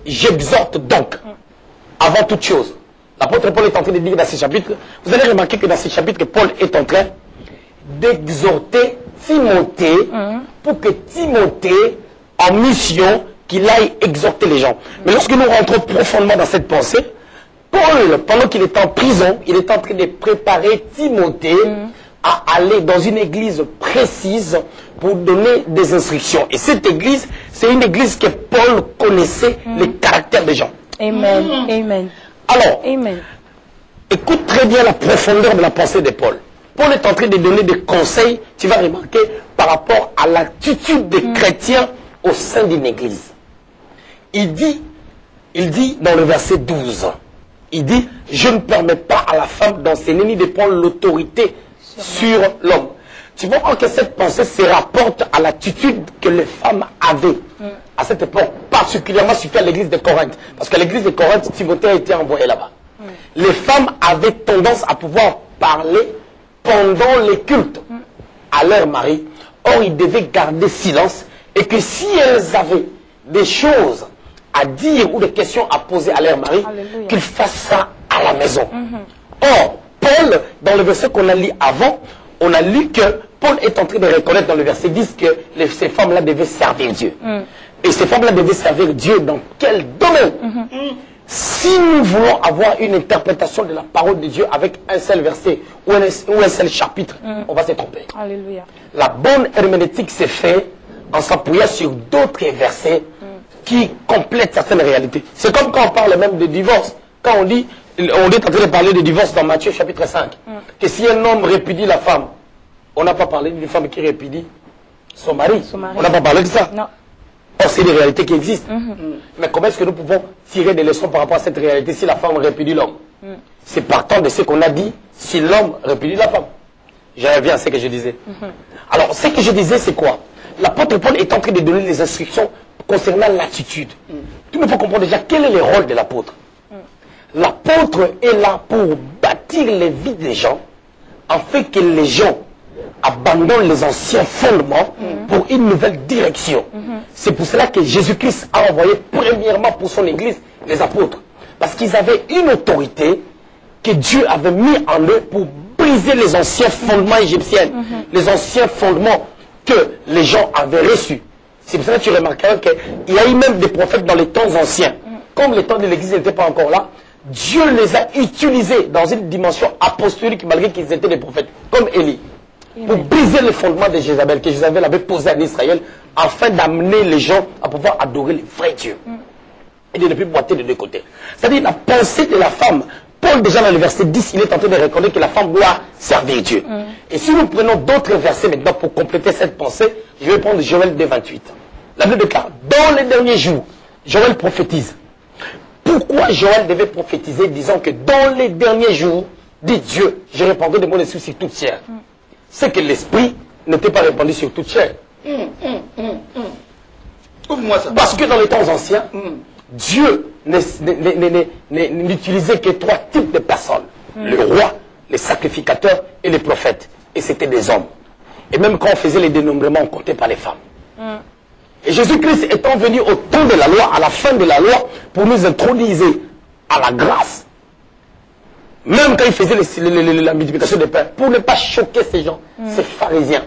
j'exhorte donc, avant toute chose. L'apôtre Paul est en train de dire dans ce chapitre, vous allez remarquer que dans ce chapitre, Paul est en train d'exhorter Timothée pour que Timothée, en mission, qu'il aille exhorter les gens. Mais lorsque nous rentrons profondément dans cette pensée, Paul, pendant qu'il est en prison, il est en train de préparer Timothée à aller dans une église précise pour donner des instructions. Et cette église, c'est une église que Paul connaissait les caractères des gens. Amen. Amen. Alors, Amen. écoute très bien la profondeur de la pensée de Paul. Paul est en train de donner des conseils, tu vas remarquer, par rapport à l'attitude des chrétiens au sein d'une église. Il dit dans le verset 12, il dit, je ne permets pas à la femme d'enseigner ni de prendre l'autorité sur l'homme. Tu vois que cette pensée se rapporte à l'attitude que les femmes avaient à cette époque, particulièrement surtout à l'église de Corinthe. Parce qu'à l'église de Corinthe, Timothée a été envoyé là-bas. Les femmes avaient tendance à pouvoir parler pendant les cultes à leur mari. Or, ils devaient garder silence et que si elles avaient des choses à dire ou des questions à poser à leur mari, qu'ils fassent ça à la maison. Or, Paul, dans le verset qu'on a lu avant, on a lu que Paul est en train de reconnaître dans le verset 10 que ces femmes-là devaient servir Dieu. Et ces femmes-là devaient servir Dieu dans quel domaine? Si nous voulons avoir une interprétation de la parole de Dieu avec un seul verset ou un seul chapitre, on va se tromper. Alléluia. La bonne herméneutique s'est faite en s'appuyant sur d'autres versets qui complètent certaines réalités. C'est comme quand on parle même de divorce. Quand on est en train de parler de divorce dans Matthieu chapitre 5. Que si un homme répudie la femme, on n'a pas parlé d'une femme qui répudie son mari. On n'a pas parlé de ça. Non. Or, c'est des réalités qui existent. Mais comment est-ce que nous pouvons tirer des leçons par rapport à cette réalité si la femme répudie l'homme? C'est partant de ce qu'on a dit si l'homme répudie la femme. Je reviens à ce que je disais. Alors, ce que je disais, c'est quoi? L'apôtre Paul est en train de donner des instructions concernant l'attitude. Tout le monde faut comprendre déjà quel est le rôle de l'apôtre. L'apôtre est là pour bâtir les vies des gens, afin que les gens abandonnent les anciens fondements pour une nouvelle direction. C'est pour cela que Jésus-Christ a envoyé premièrement pour son église les apôtres. Parce qu'ils avaient une autorité que Dieu avait mis en eux pour briser les anciens fondements égyptiens, les anciens fondements que les gens avaient reçus. C'est pour cela que tu remarqueras qu'il y a eu même des prophètes dans les temps anciens. Comme les temps de l'église n'étaient pas encore là, Dieu les a utilisés dans une dimension apostolique malgré qu'ils étaient des prophètes, comme Élie, pour briser les fondements de Jézabel, que Jézabel avait posé en Israël, afin d'amener les gens à pouvoir adorer les vrais dieux. Et de ne plus boiter de deux côtés. C'est-à-dire la pensée de la femme. Paul, déjà dans le verset 10, il est en train de reconnaître que la femme doit servir Dieu. Et si nous prenons d'autres versets maintenant pour compléter cette pensée, je vais prendre Joël 2,28. La Bible déclare, dans les derniers jours, Joël prophétise. Pourquoi Joël devait prophétiser, disant que dans les derniers jours, dit Dieu, je répandrai de mon esprit sur toute chair. C'est que l'esprit n'était pas répandu sur toute chair. Ouvre-moi ça. Parce que dans les temps anciens, Dieu n'utilisait que trois types de personnes. Le roi, les sacrificateurs et les prophètes. Et c'était des hommes. Et même quand on faisait les dénombrements, on comptait par les femmes. Et Jésus-Christ étant venu au temps de la loi, à la fin de la loi, pour nous introduire à la grâce. Même quand il faisait la multiplication des pains, pour ne pas choquer ces gens, ces pharisiens,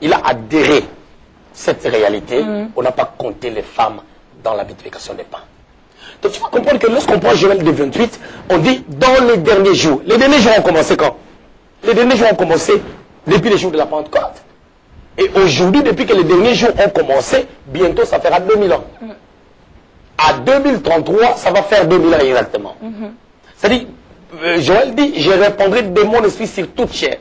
il a adhéré cette réalité. On n'a pas compté les femmes dans la multiplication des pains. Donc tu vas comprendre que lorsqu'on prend Joël 2,28, on dit dans les derniers jours. Les derniers jours ont commencé quand? Les derniers jours ont commencé depuis les jours de la Pentecôte. Et aujourd'hui, depuis que les derniers jours ont commencé, bientôt ça fera 2000 ans. À 2033, ça va faire 2000 ans exactement. C'est-à-dire, Joël dit, je répandrai de mon esprit sur toute chair.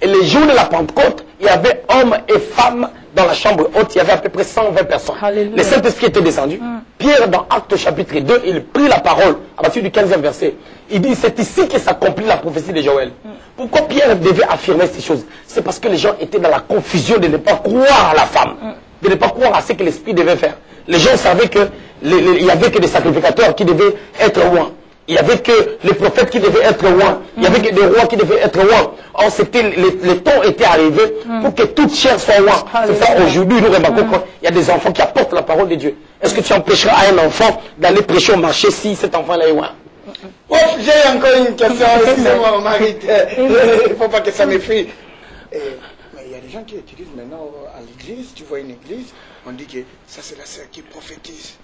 Et le jour de la Pentecôte, il y avait hommes et femmes dans la chambre haute. Il y avait à peu près 120 personnes. Alléluia. Le Saint-Esprit était descendu. Pierre, dans Actes chapitre 2, il prit la parole à partir du 15e verset. Il dit, c'est ici que s'accomplit la prophétie de Joël. Pourquoi Pierre devait affirmer ces choses? C'est parce que les gens étaient dans la confusion de ne pas croire à la femme, de ne pas croire à ce que l'Esprit devait faire. Les gens savaient que il n'y avait que des sacrificateurs qui devaient être loin. Il n'y avait que les prophètes qui devaient être loin. Il n'y avait que des rois qui devaient être loin. Or, le temps était arrivé pour que toute chair soit loin. C'est ça, aujourd'hui, nous remarquons qu'il y a des enfants qui apportent la parole de Dieu. Est-ce que tu empêcheras à un enfant d'aller prêcher au marché si cet enfant-là est loin? J'ai encore une question, excusez-moi, Marie. Il ne faut pas que ça m'effraie. Mais il y a des gens qui utilisent maintenant à l'église, tu vois une église, on dit que ça c'est la sœur qui prophétise.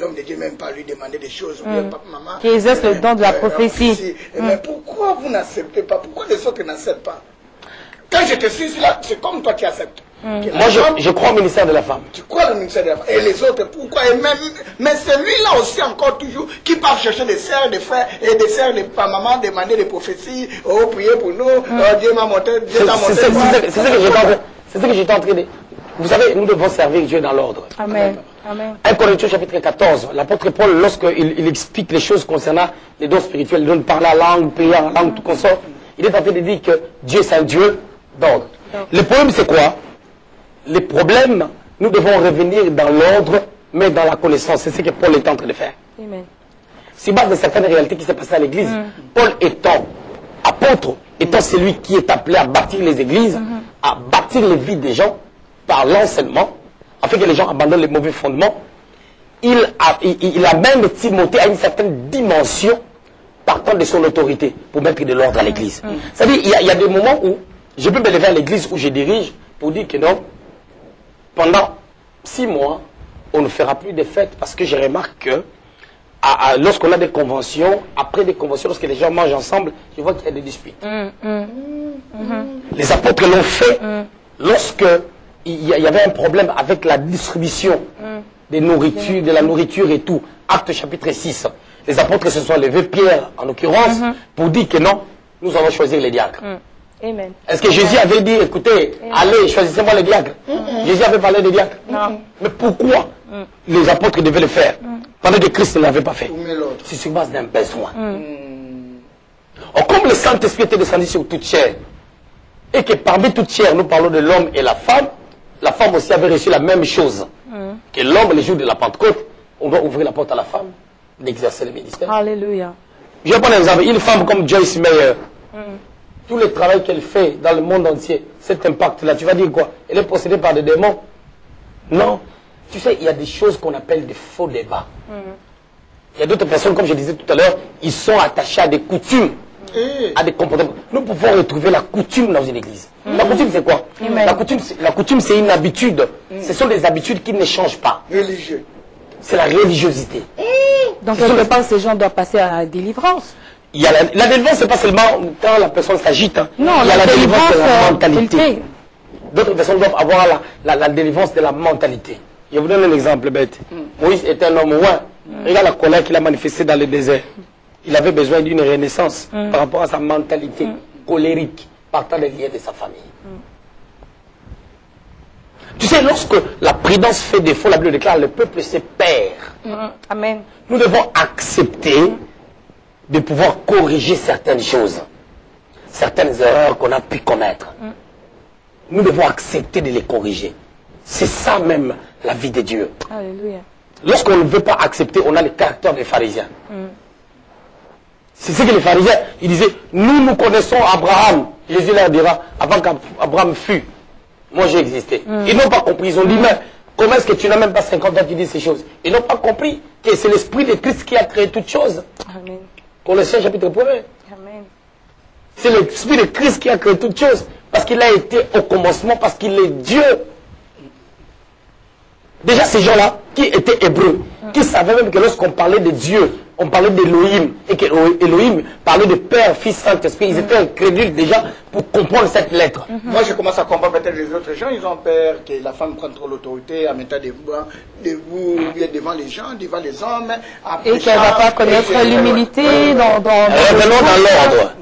L'homme de Dieu même pas lui demander des choses, ou bien papa, maman. Qui exerce le don de la prophétie. Mais pourquoi vous n'acceptez pas? Pourquoi les autres n'acceptent pas? Quand je te suis là, c'est comme toi qui acceptes. Moi, je crois au ministère de la femme. Tu crois au ministère de la femme. Et les autres, pourquoi? Et même, mais celui-là aussi encore toujours, qui part chercher des sœurs, des frères, et des sœurs, des mamans, demander des prophéties, oh, priez pour nous, oh, Dieu m'a monté, Dieu t'a monté. C'est ce que j'étais en train de... Vous savez, nous devons servir Dieu dans l'ordre. Amen. Amen. 1 Corinthiens chapitre 14, l'apôtre Paul, lorsqu'il explique les choses concernant les dons spirituels, les dons de parler à langue, prier en langue, tout consort, il est en train de dire que Dieu c'est un Dieu d'ordre. Le problème c'est quoi? Les problèmes, nous devons revenir dans l'ordre, mais dans la connaissance. C'est ce que Paul est en train de faire. Amen. C'est base de certaines réalités qui s'est passées à l'église. Paul étant apôtre, étant celui qui est appelé à bâtir les églises, à bâtir les vies des gens par l'enseignement, afin que les gens abandonnent les mauvais fondements, il amène Timothée à une certaine dimension partant de son autorité pour mettre de l'ordre à l'église. C'est-à-dire, il y a des moments où je peux me lever à l'église où je dirige pour dire que non, pendant 6 mois, on ne fera plus de fêtes parce que je remarque que lorsqu'on a des conventions, après des conventions, lorsque les gens mangent ensemble, je vois qu'il y a des disputes. Les apôtres l'ont fait lorsque il y avait un problème avec la distribution des nourritures, de la nourriture et tout. Acte chapitre 6. Les apôtres se sont levés, Pierre en l'occurrence, pour dire que non, nous allons choisir les diacres. Amen. Est-ce que Jésus avait dit, écoutez, allez, choisissez-moi les diacres? Jésus avait parlé des diacres? Non. Mais pourquoi les apôtres devaient le faire pendant que Christ ne l'avait pas fait? C'est sur base d'un besoin. Or, comme le Saint-Esprit était descendu sur toute chair, et que parmi toute chair, nous parlons de l'homme et la femme aussi avait reçu la même chose. Que l'homme, les jours de la Pentecôte, on doit ouvrir la porte à la femme d'exercer le ministère. Alléluia. Je vais prendre un exemple. Une femme comme Joyce Meyer, tout le travail qu'elle fait dans le monde entier, cet impact-là, tu vas dire quoi? Elle est possédée par des démons? Non. Tu sais, il y a des choses qu'on appelle des faux débats. Il y a d'autres personnes, comme je disais tout à l'heure, ils sont attachés à des coutumes, à des comportements. Nous pouvons retrouver la coutume dans une église. La coutume, c'est quoi? La coutume, c'est une habitude. Ce sont des habitudes qui ne changent pas. Religieux. C'est la religiosité. Donc, quelque part, ces gens doivent passer à la délivrance. Il y a la délivrance, c'est pas seulement quand la personne s'agite. Non, il y a la délivrance de la il mentalité. fait. D'autres personnes doivent avoir la délivrance de la mentalité. Je vous donne un exemple bête. Moïse était un homme loin. Regarde la colère qu'il a manifestée dans le désert. Il avait besoin d'une renaissance par rapport à sa mentalité colérique, partant des liens de sa famille. Tu sais, lorsque la prudence fait défaut, la Bible déclare, le peuple se perd. Amen. Nous devons accepter de pouvoir corriger certaines choses, certaines erreurs qu'on a pu commettre. Nous devons accepter de les corriger. C'est ça même la vie de Dieu. Alléluia. Lorsqu'on ne veut pas accepter, on a le caractère des pharisiens. C'est ce que les pharisiens, ils disaient, nous connaissons Abraham. Jésus leur dira, avant qu'Abraham fût, moi j'ai existé. Ils n'ont pas compris, ils ont dit, mais comment est-ce que tu n'as même pas 50 ans qui dis ces choses? Ils n'ont pas compris que c'est l'Esprit de Christ qui a créé toutes choses. Amen. Colossiens chapitre 1er. Amen. C'est l'Esprit de Christ qui a créé toutes choses. Parce qu'il a été au commencement, parce qu'il est Dieu. Déjà ces gens-là, qui étaient hébreux, qui savaient même que lorsqu'on parlait de Dieu, on parlait d'Élohim, et que Elohim parlait de Père, Fils, Saint-Esprit, ils étaient incrédules déjà pour comprendre cette lettre. Moi, je commence à comprendre peut-être les autres gens, ils ont peur que la femme prenne trop l'autorité en mettant debout devant les gens, devant les hommes. Et qu'elle ne va pas connaître l'humilité dans Revenons dans l'ordre.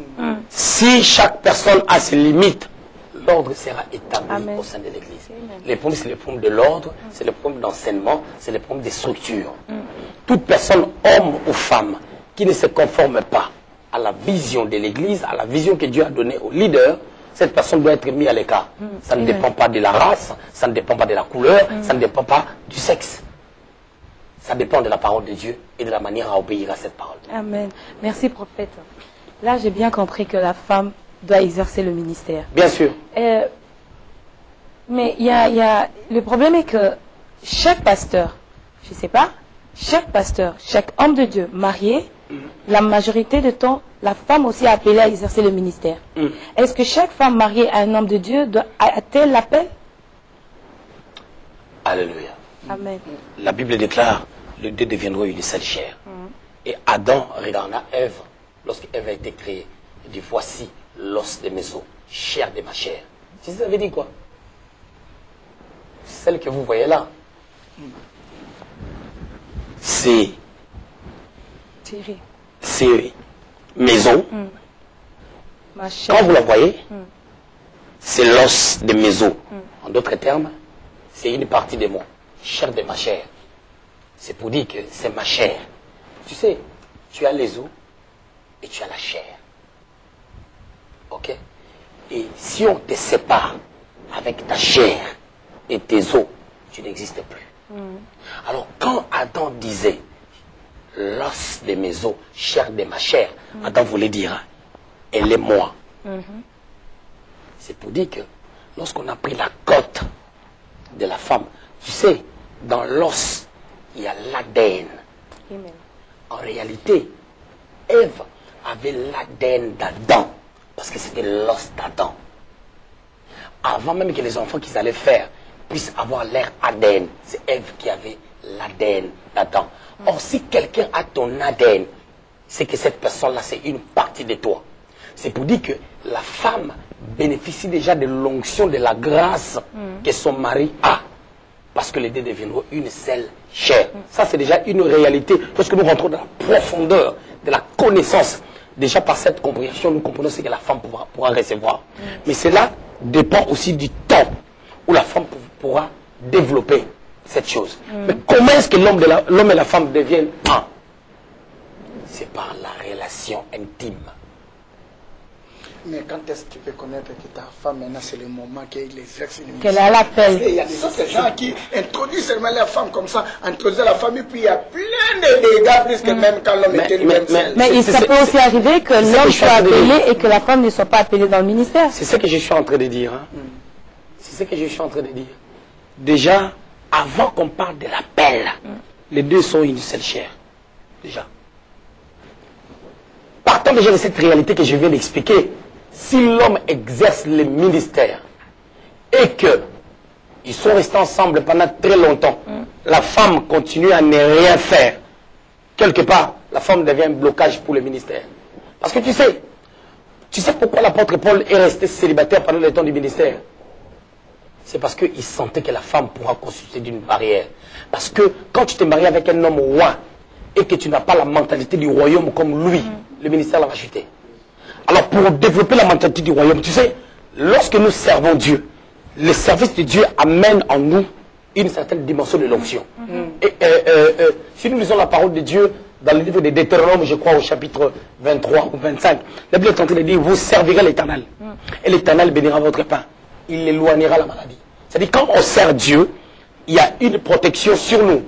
Si chaque personne a ses limites l'ordre sera établi Amen. au sein de l'Église. Amen. Les problèmes, c'est les problèmes de l'ordre, c'est les problèmes d'enseignement, c'est les problèmes des structures. Toute personne, homme ou femme, qui ne se conforme pas à la vision de l'Église, à la vision que Dieu a donnée aux leaders, cette personne doit être mise à l'écart. Ça ne dépend pas de la race, ça ne dépend pas de la couleur, ça ne dépend pas du sexe. Ça dépend de la parole de Dieu et de la manière à obéir à cette parole. Amen. Merci, prophète. Là, j'ai bien compris que la femme doit exercer le ministère. Bien sûr. Mais le problème est que chaque pasteur, je ne sais pas, chaque pasteur, chaque homme de Dieu marié, la majorité du temps, la femme aussi est appelée à exercer le ministère. Est-ce que chaque femme mariée à un homme de Dieu a-t-elle l'appel? Alléluia. Amen. La Bible déclare, les deux deviendront une seule chair. Et Adam regarda Ève, lorsqu'Ève a été créée. Il dit, voici l'os de mes os, chair de ma chair. Ça veut dire quoi? Celle que vous voyez là, c'est mes os. Ma chair. Quand vous la voyez, c'est l'os de mes os. En d'autres termes, c'est une partie de moi, chair de ma chair. C'est pour dire que c'est ma chair. Tu sais, tu as les os et tu as la chair. Ok? Et si on te sépare avec ta chair et tes os, tu n'existes plus. Alors quand Adam disait l'os de mes os, chair de ma chair, Adam voulait dire elle est moi. C'est pour dire que lorsqu'on a pris la côte de la femme, tu sais, dans l'os, il y a l'ADN. En réalité, Ève avait l'ADN d'Adam, parce que c'était l'os d'Adam. Avant même que les enfants qu'ils allaient faire puissent avoir leur ADN, c'est Ève qui avait l'ADN d'Adam. Or, si quelqu'un a ton ADN, c'est que cette personne-là, c'est une partie de toi. C'est pour dire que la femme bénéficie déjà de l'onction, de la grâce que son mari a. Parce que les deux deviendront une seule chair. Ça, c'est déjà une réalité. Lorsque nous rentrons dans la profondeur de la connaissance, déjà par cette compréhension, nous comprenons ce que la femme pourra recevoir. Mais cela dépend aussi du temps où la femme pourra développer cette chose. Mais comment est-ce que l'homme et la femme deviennent un? C'est par la relation intime. Mais quand est-ce que tu peux connaître que ta femme, maintenant, c'est le moment qu'elle exerce une mission? Qu'elle a l'appel. Il y a des autres gens qui introduisent seulement la femme comme ça, introduisent la famille, puis il y a plein de dégâts, plus que même quand l'homme était lui-même seul. Mais ça peut aussi arriver que l'homme soit appelé et que la femme ne soit pas appelée dans le ministère. C'est ce que je suis en train de dire. Hein. C'est ce que je suis en train de dire. Déjà, avant qu'on parle de l'appel, les deux sont une seule chair. Déjà. Partant déjà de cette réalité que je viens d'expliquer, si l'homme exerce le ministère et qu'ils sont restés ensemble pendant très longtemps, la femme continue à ne rien faire, quelque part, la femme devient un blocage pour le ministère. Parce que tu sais pourquoi l'apôtre Paul est resté célibataire pendant le temps du ministère? C'est parce qu'il sentait que la femme pourra constituer d'une barrière. Parce que quand tu t'es marié avec un homme roi et que tu n'as pas la mentalité du royaume comme lui, le ministère va chuter. Alors pour développer la mentalité du royaume, tu sais, lorsque nous servons Dieu, le service de Dieu amène en nous une certaine dimension de l'onction. Et si nous lisons la parole de Dieu dans le livre de Deutéronome, je crois au chapitre 23 ou 25, la Bible est en train de dire, vous servirez l'Éternel. Et l'Éternel bénira votre pain. Il éloignera la maladie. C'est-à-dire quand on sert Dieu, il y a une protection sur nous.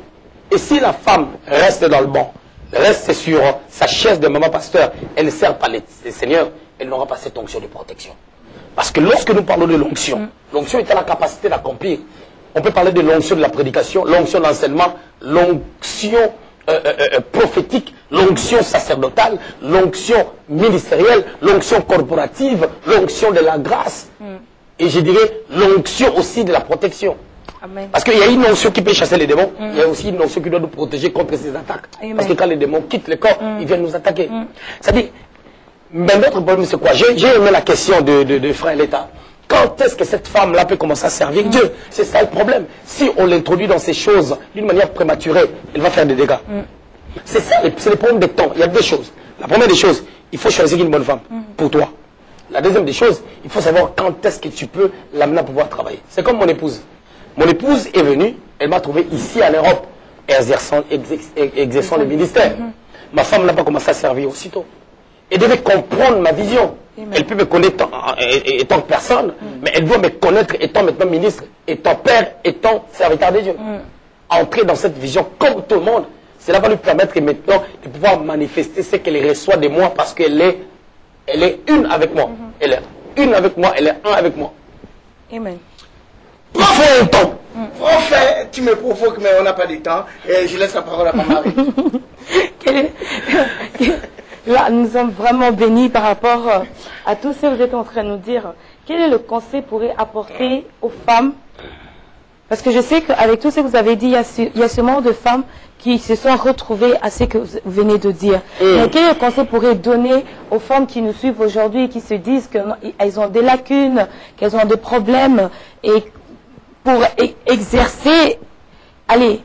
Et si la femme reste dans le banc, reste sur sa chaise de maman pasteur, elle ne sert pas les seigneurs, elle n'aura pas cette onction de protection. Parce que lorsque nous parlons de l'onction, l'onction est à la capacité d'accomplir. On peut parler de l'onction de la prédication, l'onction de l'enseignement, l'onction prophétique, l'onction sacerdotale, l'onction ministérielle, l'onction corporative, l'onction de la grâce. Et je dirais l'onction aussi de la protection. Amen. Parce qu'il y a une onction qui peut chasser les démons, il y a aussi une onction qui doit nous protéger contre ces attaques. Amen. Parce que quand les démons quittent le corps, ils viennent nous attaquer. C'est-à-dire, mais notre problème c'est quoi? J'ai aimé la question de frère l'État. Quand est-ce que cette femme-là peut commencer à servir Dieu? C'est ça le problème. Si on l'introduit dans ces choses d'une manière prématurée, elle va faire des dégâts. C'est ça, c'est le problème des temps. Il y a deux choses. La première des choses, il faut choisir une bonne femme pour toi. La deuxième des choses, il faut savoir quand est-ce que tu peux l'amener à pouvoir travailler. C'est comme mon épouse. Mon épouse est venue, elle m'a trouvé ici en Europe, exerçant le ministère. Ma femme n'a pas commencé à servir aussitôt. Elle devait comprendre ma vision. Elle peut me connaître étant personne, mais elle doit me connaître étant maintenant ministre, étant père, étant serviteur de Dieu. Entrer dans cette vision comme tout le monde, cela va lui permettre maintenant de pouvoir manifester ce qu'elle reçoit de moi parce qu'elle est une avec moi. Elle est une avec moi, elle est un avec moi. Amen. Il faut un temps. Prophète, tu me provoques, mais on n'a pas du temps. Et je laisse la parole à mon mari. Là, nous sommes vraiment bénis par rapport à tout ce que vous êtes en train de nous dire. Quel est le conseil que vous pourrez apporter aux femmes? Parce que je sais qu'avec tout ce que vous avez dit, il y a sûrement de femmes qui se sont retrouvées à ce que vous venez de dire. Mais quel est le conseil que vous pourrez donner aux femmes qui nous suivent aujourd'hui et qui se disent qu'elles ont des lacunes, qu'elles ont des problèmes et pour exercer, allez,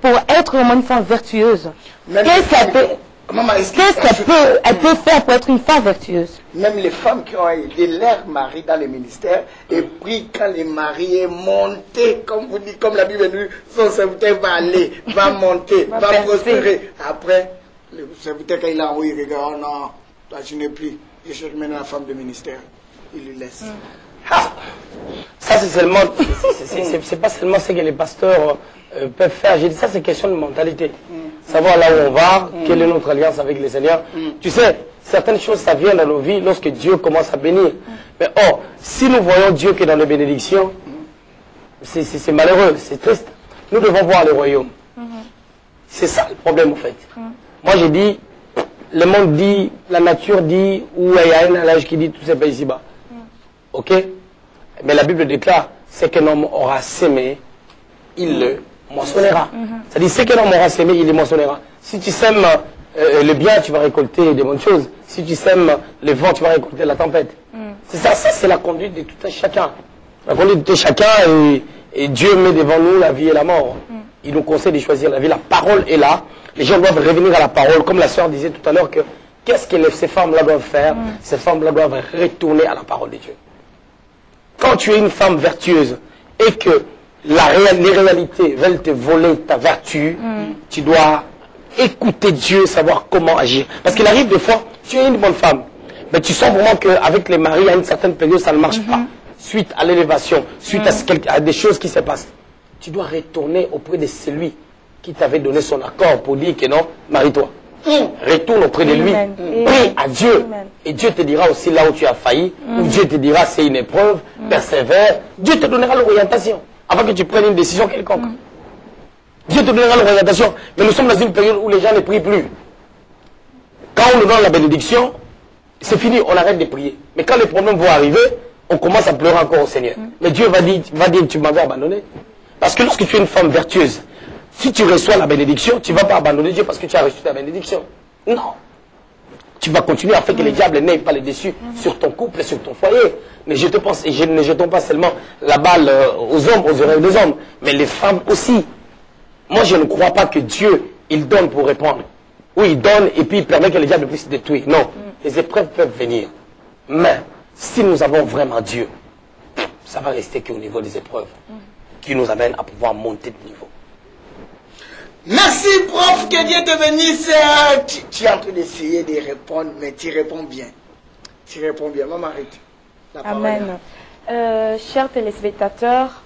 pour être vraiment une femme vertueuse? Qu'est-ce qu'elle peut... elle peut faire pour être une femme vertueuse? Même les femmes qui ont aidé leur mari dans le ministère, et puis quand le mari est monté, comme vous dites, comme la Bible dit, son serviteur va aller, va monter, va prospérer. Après, le serviteur, quand il a envoyé, il regarde, oh non, toi tu n'es plus. Je cherche maintenant la femme de ministère. Il lui laisse. Ça, c'est seulement, c'est pas seulement ce que les pasteurs peuvent faire. J'ai dit ça, c'est question de mentalité. Savoir là où on va, quelle est notre alliance avec le Seigneur. Tu sais, certaines choses, ça vient dans nos vies lorsque Dieu commence à bénir. Mais or, si nous voyons Dieu que dans les bénédictions, c'est malheureux, c'est triste. Nous devons voir le royaume. C'est ça le problème, en fait. Moi, j'ai dit, le monde dit, la nature dit, ou il y a un allage qui dit, tout c'est pas ici-bas. Ok? Mais la Bible déclare, c'est qu'un homme aura sémé, il le moissonnera. C'est-à-dire, c'est qu'un homme aura sémé, il le moissonnera. Si tu sèmes le bien, tu vas récolter des bonnes choses. Si tu sèmes le vent, tu vas récolter la tempête. C'est ça, c'est la conduite de tout un chacun. La conduite de tout chacun, et Dieu met devant nous la vie et la mort. Il nous conseille de choisir la vie. La parole est là. Les gens doivent revenir à la parole. Comme la sœur disait tout à l'heure, que qu'est-ce que ces femmes-là doivent faire? Ces femmes-là doivent retourner à la parole de Dieu. Quand tu es une femme vertueuse et que les réalités veulent te voler ta vertu, tu dois écouter Dieu, savoir comment agir. Parce qu'il arrive des fois, tu es une bonne femme, mais tu sens vraiment qu'avec les maris, à une certaine période, ça ne marche pas. Suite à l'élévation, suite à des choses qui se passent. Tu dois retourner auprès de celui qui t'avait donné son accord pour dire que non, marie-toi. Retourne auprès de lui, prie à Dieu. Et Dieu te dira aussi là où tu as failli, ou Dieu te dira c'est une épreuve, persévère. Dieu te donnera l'orientation avant que tu prennes une décision quelconque. Dieu te donnera l'orientation. Mais nous sommes dans une période où les gens ne prient plus. Quand on nous donne la bénédiction, c'est fini, on arrête de prier. Mais quand les problèmes vont arriver, on commence à pleurer encore au Seigneur. Mais Dieu va dire tu m'avais abandonné. Parce que lorsque tu es une femme vertueuse, si tu reçois la bénédiction, tu ne vas pas abandonner Dieu parce que tu as reçu ta bénédiction. Non. Tu vas continuer à faire que les diables n'aient pas le dessus sur ton couple et sur ton foyer. Ne jetons pas seulement la balle aux hommes, aux oreilles des hommes, mais les femmes aussi. Moi, je ne crois pas que Dieu, il donne pour répondre. Oui, il donne et puis il permet que les diables puissent se détruire. Non. Les épreuves peuvent venir. Mais si nous avons vraiment Dieu, ça va rester qu'au niveau des épreuves qui nous amènent à pouvoir monter de niveau. Merci, prof, que Dieu te bénisse. Tu es en train d'essayer de répondre, mais tu réponds bien. Tu réponds bien. Maman, arrête. Amen. Chers téléspectateurs,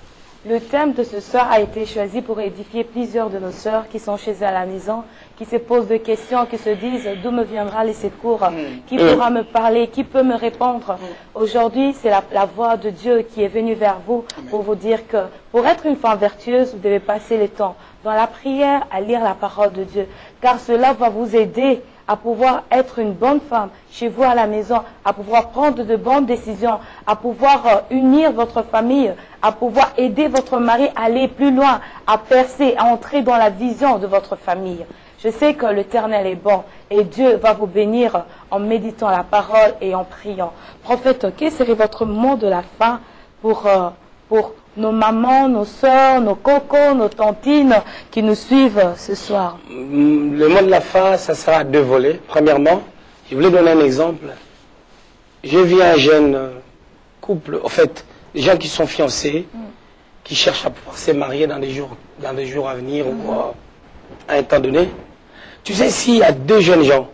le thème de ce soir a été choisi pour édifier plusieurs de nos sœurs qui sont chez elles à la maison, qui se posent des questions, qui se disent d'où me viendra les secours, qui pourra me parler, qui peut me répondre. Aujourd'hui, c'est la voix de Dieu qui est venue vers vous pour vous dire que pour être une femme vertueuse, vous devez passer le temps dans la prière à lire la parole de Dieu, car cela va vous aider à pouvoir être une bonne femme chez vous à la maison, à pouvoir prendre de bonnes décisions, à pouvoir unir votre famille, à pouvoir aider votre mari à aller plus loin, à percer, à entrer dans la vision de votre famille. Je sais que l'Éternel est bon et Dieu va vous bénir en méditant la parole et en priant. Prophète, quel serait votre mot de la fin pour nos mamans, nos soeurs, nos cocos, nos tantines qui nous suivent ce soir? Le mot de la fin, ça sera à deux volets. Premièrement, je voulais donner un exemple. J'ai vu un jeune couple, en fait, des gens qui sont fiancés, qui cherchent à pouvoir se marier dans des jours à venir ou à un temps donné. Tu sais, s'il y a deux jeunes gens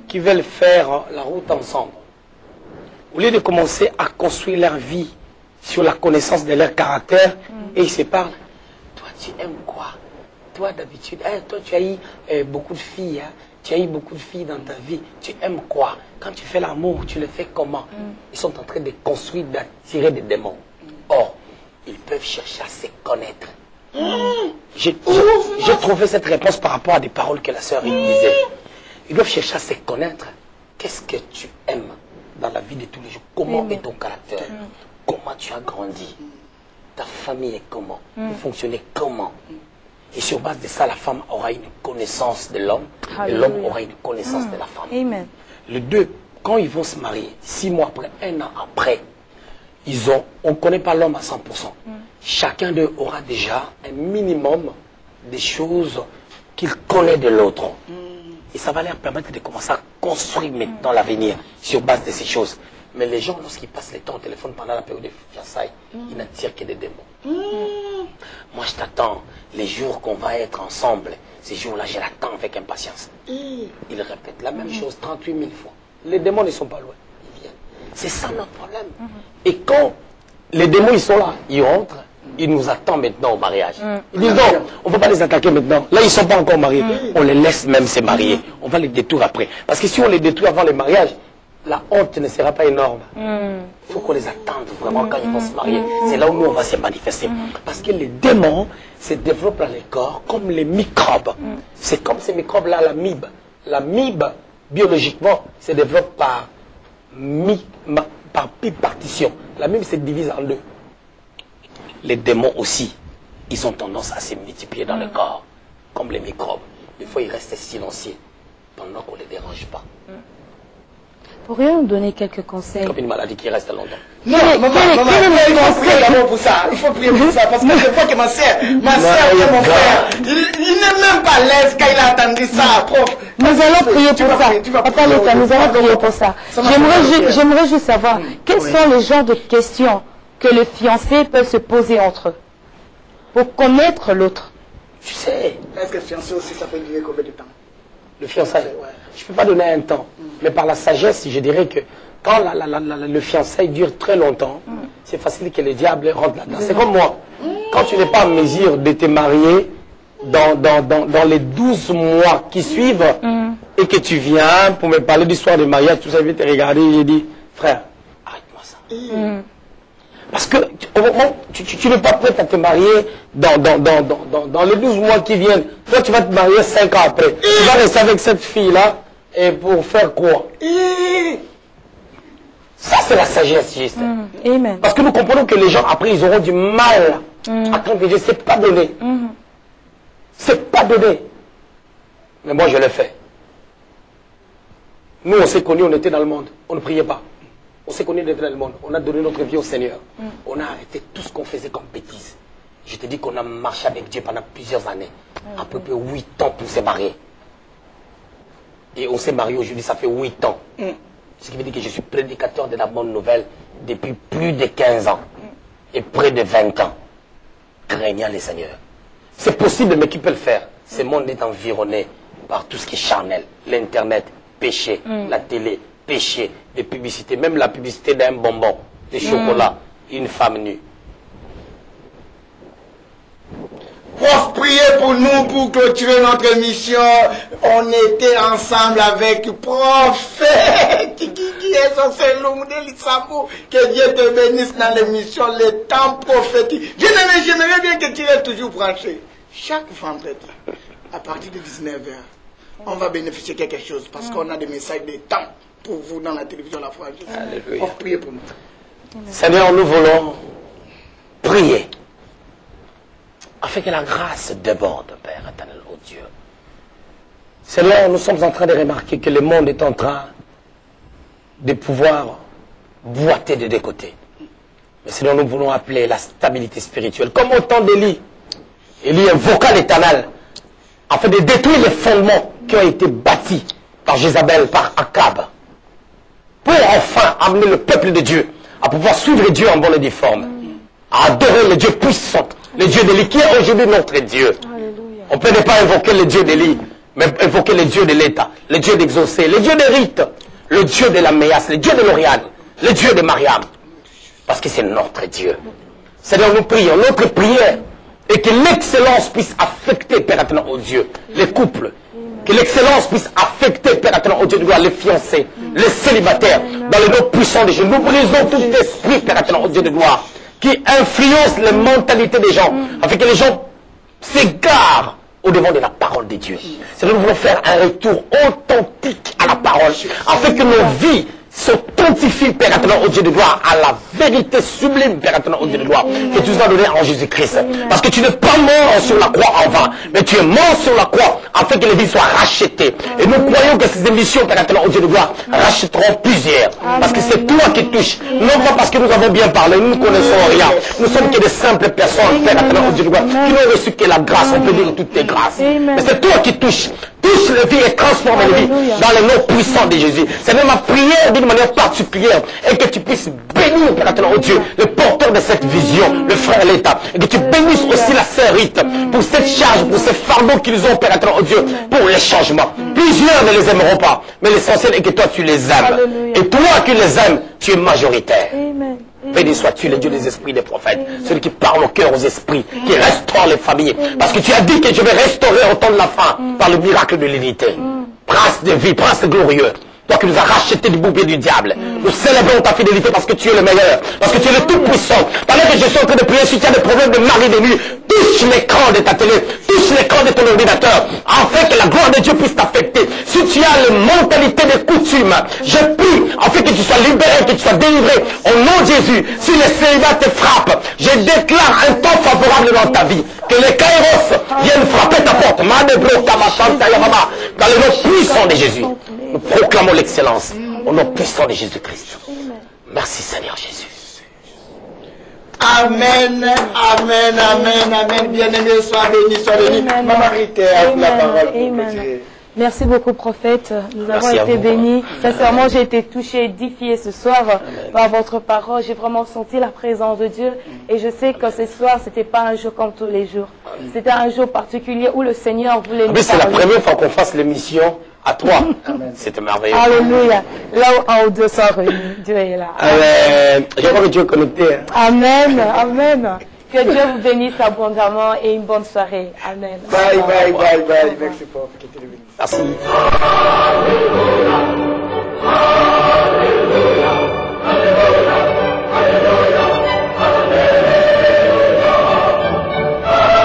qui veulent faire la route ensemble, au lieu de commencer à construire leur vie sur la connaissance de leur caractère, et ils se parlent, toi tu aimes quoi? Toi d'habitude, toi tu as eu beaucoup de filles, hein? Tu as eu beaucoup de filles dans ta vie, tu aimes quoi? Quand tu fais l'amour, tu le fais comment? Ils sont en train de construire, d'attirer des démons. Or, ils peuvent chercher à se connaître. J'ai trouvé cette réponse par rapport à des paroles que la sœur disait. Ils doivent chercher à se connaître. Qu'est-ce que tu aimes dans la vie de tous les jours? Comment est ton caractère? Comment tu as grandi? Ta famille est comment? Vous fonctionnez comment? Et sur base de ça, la femme aura une connaissance de l'homme et l'homme aura une connaissance de la femme. Amen. Les deux, quand ils vont se marier, 6 mois après, 1 an après, on ne connaît pas l'homme à 100%. Chacun d'eux aura déjà un minimum des choses qu'il connaît de l'autre. Et ça va leur permettre de commencer à construire maintenant l'avenir sur base de ces choses. Mais les gens, lorsqu'ils passent le temps au téléphone pendant la période de fiançailles, ils n'attirent que des démons. Moi, je t'attends. Les jours qu'on va être ensemble, ces jours-là, je l'attends avec impatience. Ils répètent la même chose 38 000 fois. Les démons ne sont pas loin. Ils viennent. C'est ça notre problème. Et quand les démons, ils sont là, ils rentrent, ils nous attendent maintenant au mariage. Ils disent non, on ne peut pas les attaquer maintenant. Là, ils ne sont pas encore mariés. On les laisse même se marier. On va les détruire après. Parce que si on les détruit avant le mariage, la honte ne sera pas énorme. Il faut qu'on les attende vraiment quand ils vont se marier. C'est là où nous, on va se manifester. Parce que les démons se développent dans les corps comme les microbes. C'est comme ces microbes-là, l'amibe. L'amibe, biologiquement, se développe par bipartition. L'amibe se divise en deux. Les démons aussi, ils ont tendance à se multiplier dans le corps, comme les microbes. Il faut y rester silencieux pendant qu'on ne les dérange pas. Pourriez-vous nous donner quelques conseils? Comme une maladie qui reste longtemps. Non, maman, il faut prier d'abord pour ça. Il faut prier pour ça. Parce que je vois que ma soeur et mon frère, il n'est même pas à l'aise quand il a entendu ça, prof. Nous allons prier pour ça. Papa Leta, nous allons prier pour ça. J'aimerais juste savoir, quels sont les genres de questions que les fiancés peuvent se poser entre eux pour connaître l'autre? Tu sais. Est-ce que le fiancé aussi, ça peut durer combien de temps? Le fiançailles, je ne peux pas donner un temps. Mais par la sagesse, je dirais que quand le fiançailles dure très longtemps, c'est facile que le diable rentre là-dedans. C'est comme moi. Quand tu n'es pas en mesure de te marier dans les 12 mois qui suivent et que tu viens pour me parler d'histoire de mariage, tout ça, je vais te regarder et j'ai dit, frère, arrête-moi ça. Parce que au moment, tu n'es pas prêt à te marier dans les 12 mois qui viennent. Toi, tu vas te marier 5 ans après. Tu vas rester avec cette fille-là et pour faire quoi? Ça, c'est la sagesse, juste. Amen. Parce que nous comprenons que les gens, après, ils auront du mal à comprendre. C'est pas donné. C'est pas donné. Mais moi, je l'ai fait. Nous, on s'est connus, on était dans le monde. On ne priait pas. On s'est connus dans le monde. On a donné notre vie au Seigneur. On a arrêté tout ce qu'on faisait comme bêtises. Je te dis qu'on a marché avec Dieu pendant plusieurs années. À peu près 8 ans pour se marier. Et on s'est marié aujourd'hui, ça fait 8 ans. Ce qui veut dire que je suis prédicateur de la bonne nouvelle depuis plus de 15 ans. Et près de 20 ans. Craignant les seigneurs. C'est possible, mais qui peut le faire? Ce monde est environné par tout ce qui est charnel. L'internet, péché, la télé, péché, des publicités, même la publicité d'un bonbon, des chocolats, une femme nue. Prof, priez pour nous pour clôturer notre émission. On était ensemble avec Prophète qui est censé l'omder l'Issamou. Que Dieu te bénisse dans l'émission, les temps prophétiques. J'aimerais bien que tu restes toujours branché. Chaque vendredi, à partir de 19h, on va bénéficier de quelque chose parce qu'on a des messages de temps pour vous dans la télévision La Foi. Prof, priez pour nous. Seigneur, nous voulons prier afin que la grâce déborde, Père éternel, oh Dieu. Seigneur, nous sommes en train de remarquer que le monde est en train de pouvoir boiter de deux côtés. Mais Seigneur, nous voulons appeler la stabilité spirituelle. Comme au temps d'Élie, Élie invoqua l'Éternel afin de détruire les fondements qui ont été bâtis par Jézabel, par Akab. pour enfin amener le peuple de Dieu à pouvoir suivre Dieu en bonne et due forme, à adorer le Dieu puissant, le Dieu d'Élie, qui est aujourd'hui notre Dieu. Alléluia. On ne peut pas invoquer le Dieu d'Élie, mais invoquer le Dieu de l'État, le Dieu d'Exaucé, le Dieu des rites, le Dieu de la Méas, le Dieu de l'Oriane, le Dieu de Mariam. Parce que c'est notre Dieu. C'est-à-dire nous prions, notre prière, et que l'excellence puisse affecter, Père éternel, au Dieu, les couples. Que l'excellence puisse affecter, Père éternel, au Dieu de gloire, les fiancés, les célibataires, dans le nom puissant des gens. Nous brisons tout esprit, Père éternel, au Dieu de gloire, qui influence les mentalités des gens, afin que les gens s'égarent au devant de la parole de Dieu. C'est que nous voulons faire un retour authentique à la parole, afin que nos vies s'authentifient, Père éternel, au Dieu de gloire, à la vérité sublime, Père éternel, au Dieu de gloire, que tu nous as donné en Jésus-Christ. Parce que tu n'es pas mort sur la croix en vain, mais tu es mort sur la croix afin que les vies soient rachetées. Et nous croyons que ces émissions, Père éternel, au Dieu de gloire, rachèteront plusieurs. Parce que c'est toi qui touches. Non pas parce que nous avons bien parlé, nous ne connaissons rien. Nous sommes que des simples personnes, Père éternel, au Dieu de gloire, qui n'ont reçu que la grâce. On peut dire toutes tes grâces. Mais c'est toi qui touches. Touche les vies et transforme les vies dans le nom puissant de Jésus. C'est même ma prière d'une manière particulière, et que tu puisses bénir, Père éternel, oh Dieu, le porteur de cette vision, le frère l'État, et que tu bénisses aussi la sœur Rite pour cette charge, pour ces fardeaux qu'ils ont, Père éternel, oh Dieu, pour les changements. Plusieurs ne les aimeront pas, mais l'essentiel est que toi tu les aimes. Et toi qui les aimes, tu es majoritaire. Amen. Béni sois-tu, le Dieu des esprits des prophètes, celui qui parle au cœur aux esprits, qui restaure les familles. Parce que tu as dit que je vais restaurer au temps de la fin par le miracle de l'unité. Prince de vie, prince glorieux. Toi qui nous as racheté du bourbier du diable. Nous célébrons ta fidélité parce que tu es le meilleur. Parce que tu es le tout-puissant. Pendant que je suis en train de prier, si tu as des problèmes de mari de nuit, touche l'écran de ta télé, touche l'écran de ton ordinateur, afin que la gloire de Dieu puisse t'affecter. Si tu as une mentalité de coutume, je prie, afin que tu sois libéré, que tu sois délivré, au nom de Jésus. Si le célibat te frappe, je déclare un temps favorable dans ta vie. Que les kairos viennent frapper ta porte. Dans le nom puissant de Jésus. Nous proclamons l'excellence au nom puissant de Jésus-Christ. Merci Seigneur Jésus. Amen, amen, amen, amen. Bien-aimé, sois béni, sois béni. Maman Rite, à la parole. Merci beaucoup, prophète. Nous avons Merci à été vous. bénis. Sincèrement, j'ai été touché, édifié ce soir par votre parole. J'ai vraiment senti la présence de Dieu. Et je sais que ce soir, c'était pas un jour comme tous les jours. C'était un jour particulier où le Seigneur voulait nous Mais c'est la parler. première fois qu'on fasse l'émission à toi. C'était merveilleux. Alléluia. Là où un ou deux sont réunis, Dieu est là. Je crois que tu es connecté. Amen. Amen. Que Dieu vous bénisse abondamment et une bonne soirée. Amen. Bye, bye, bye, bye. Merci pour que tu es béni. Merci.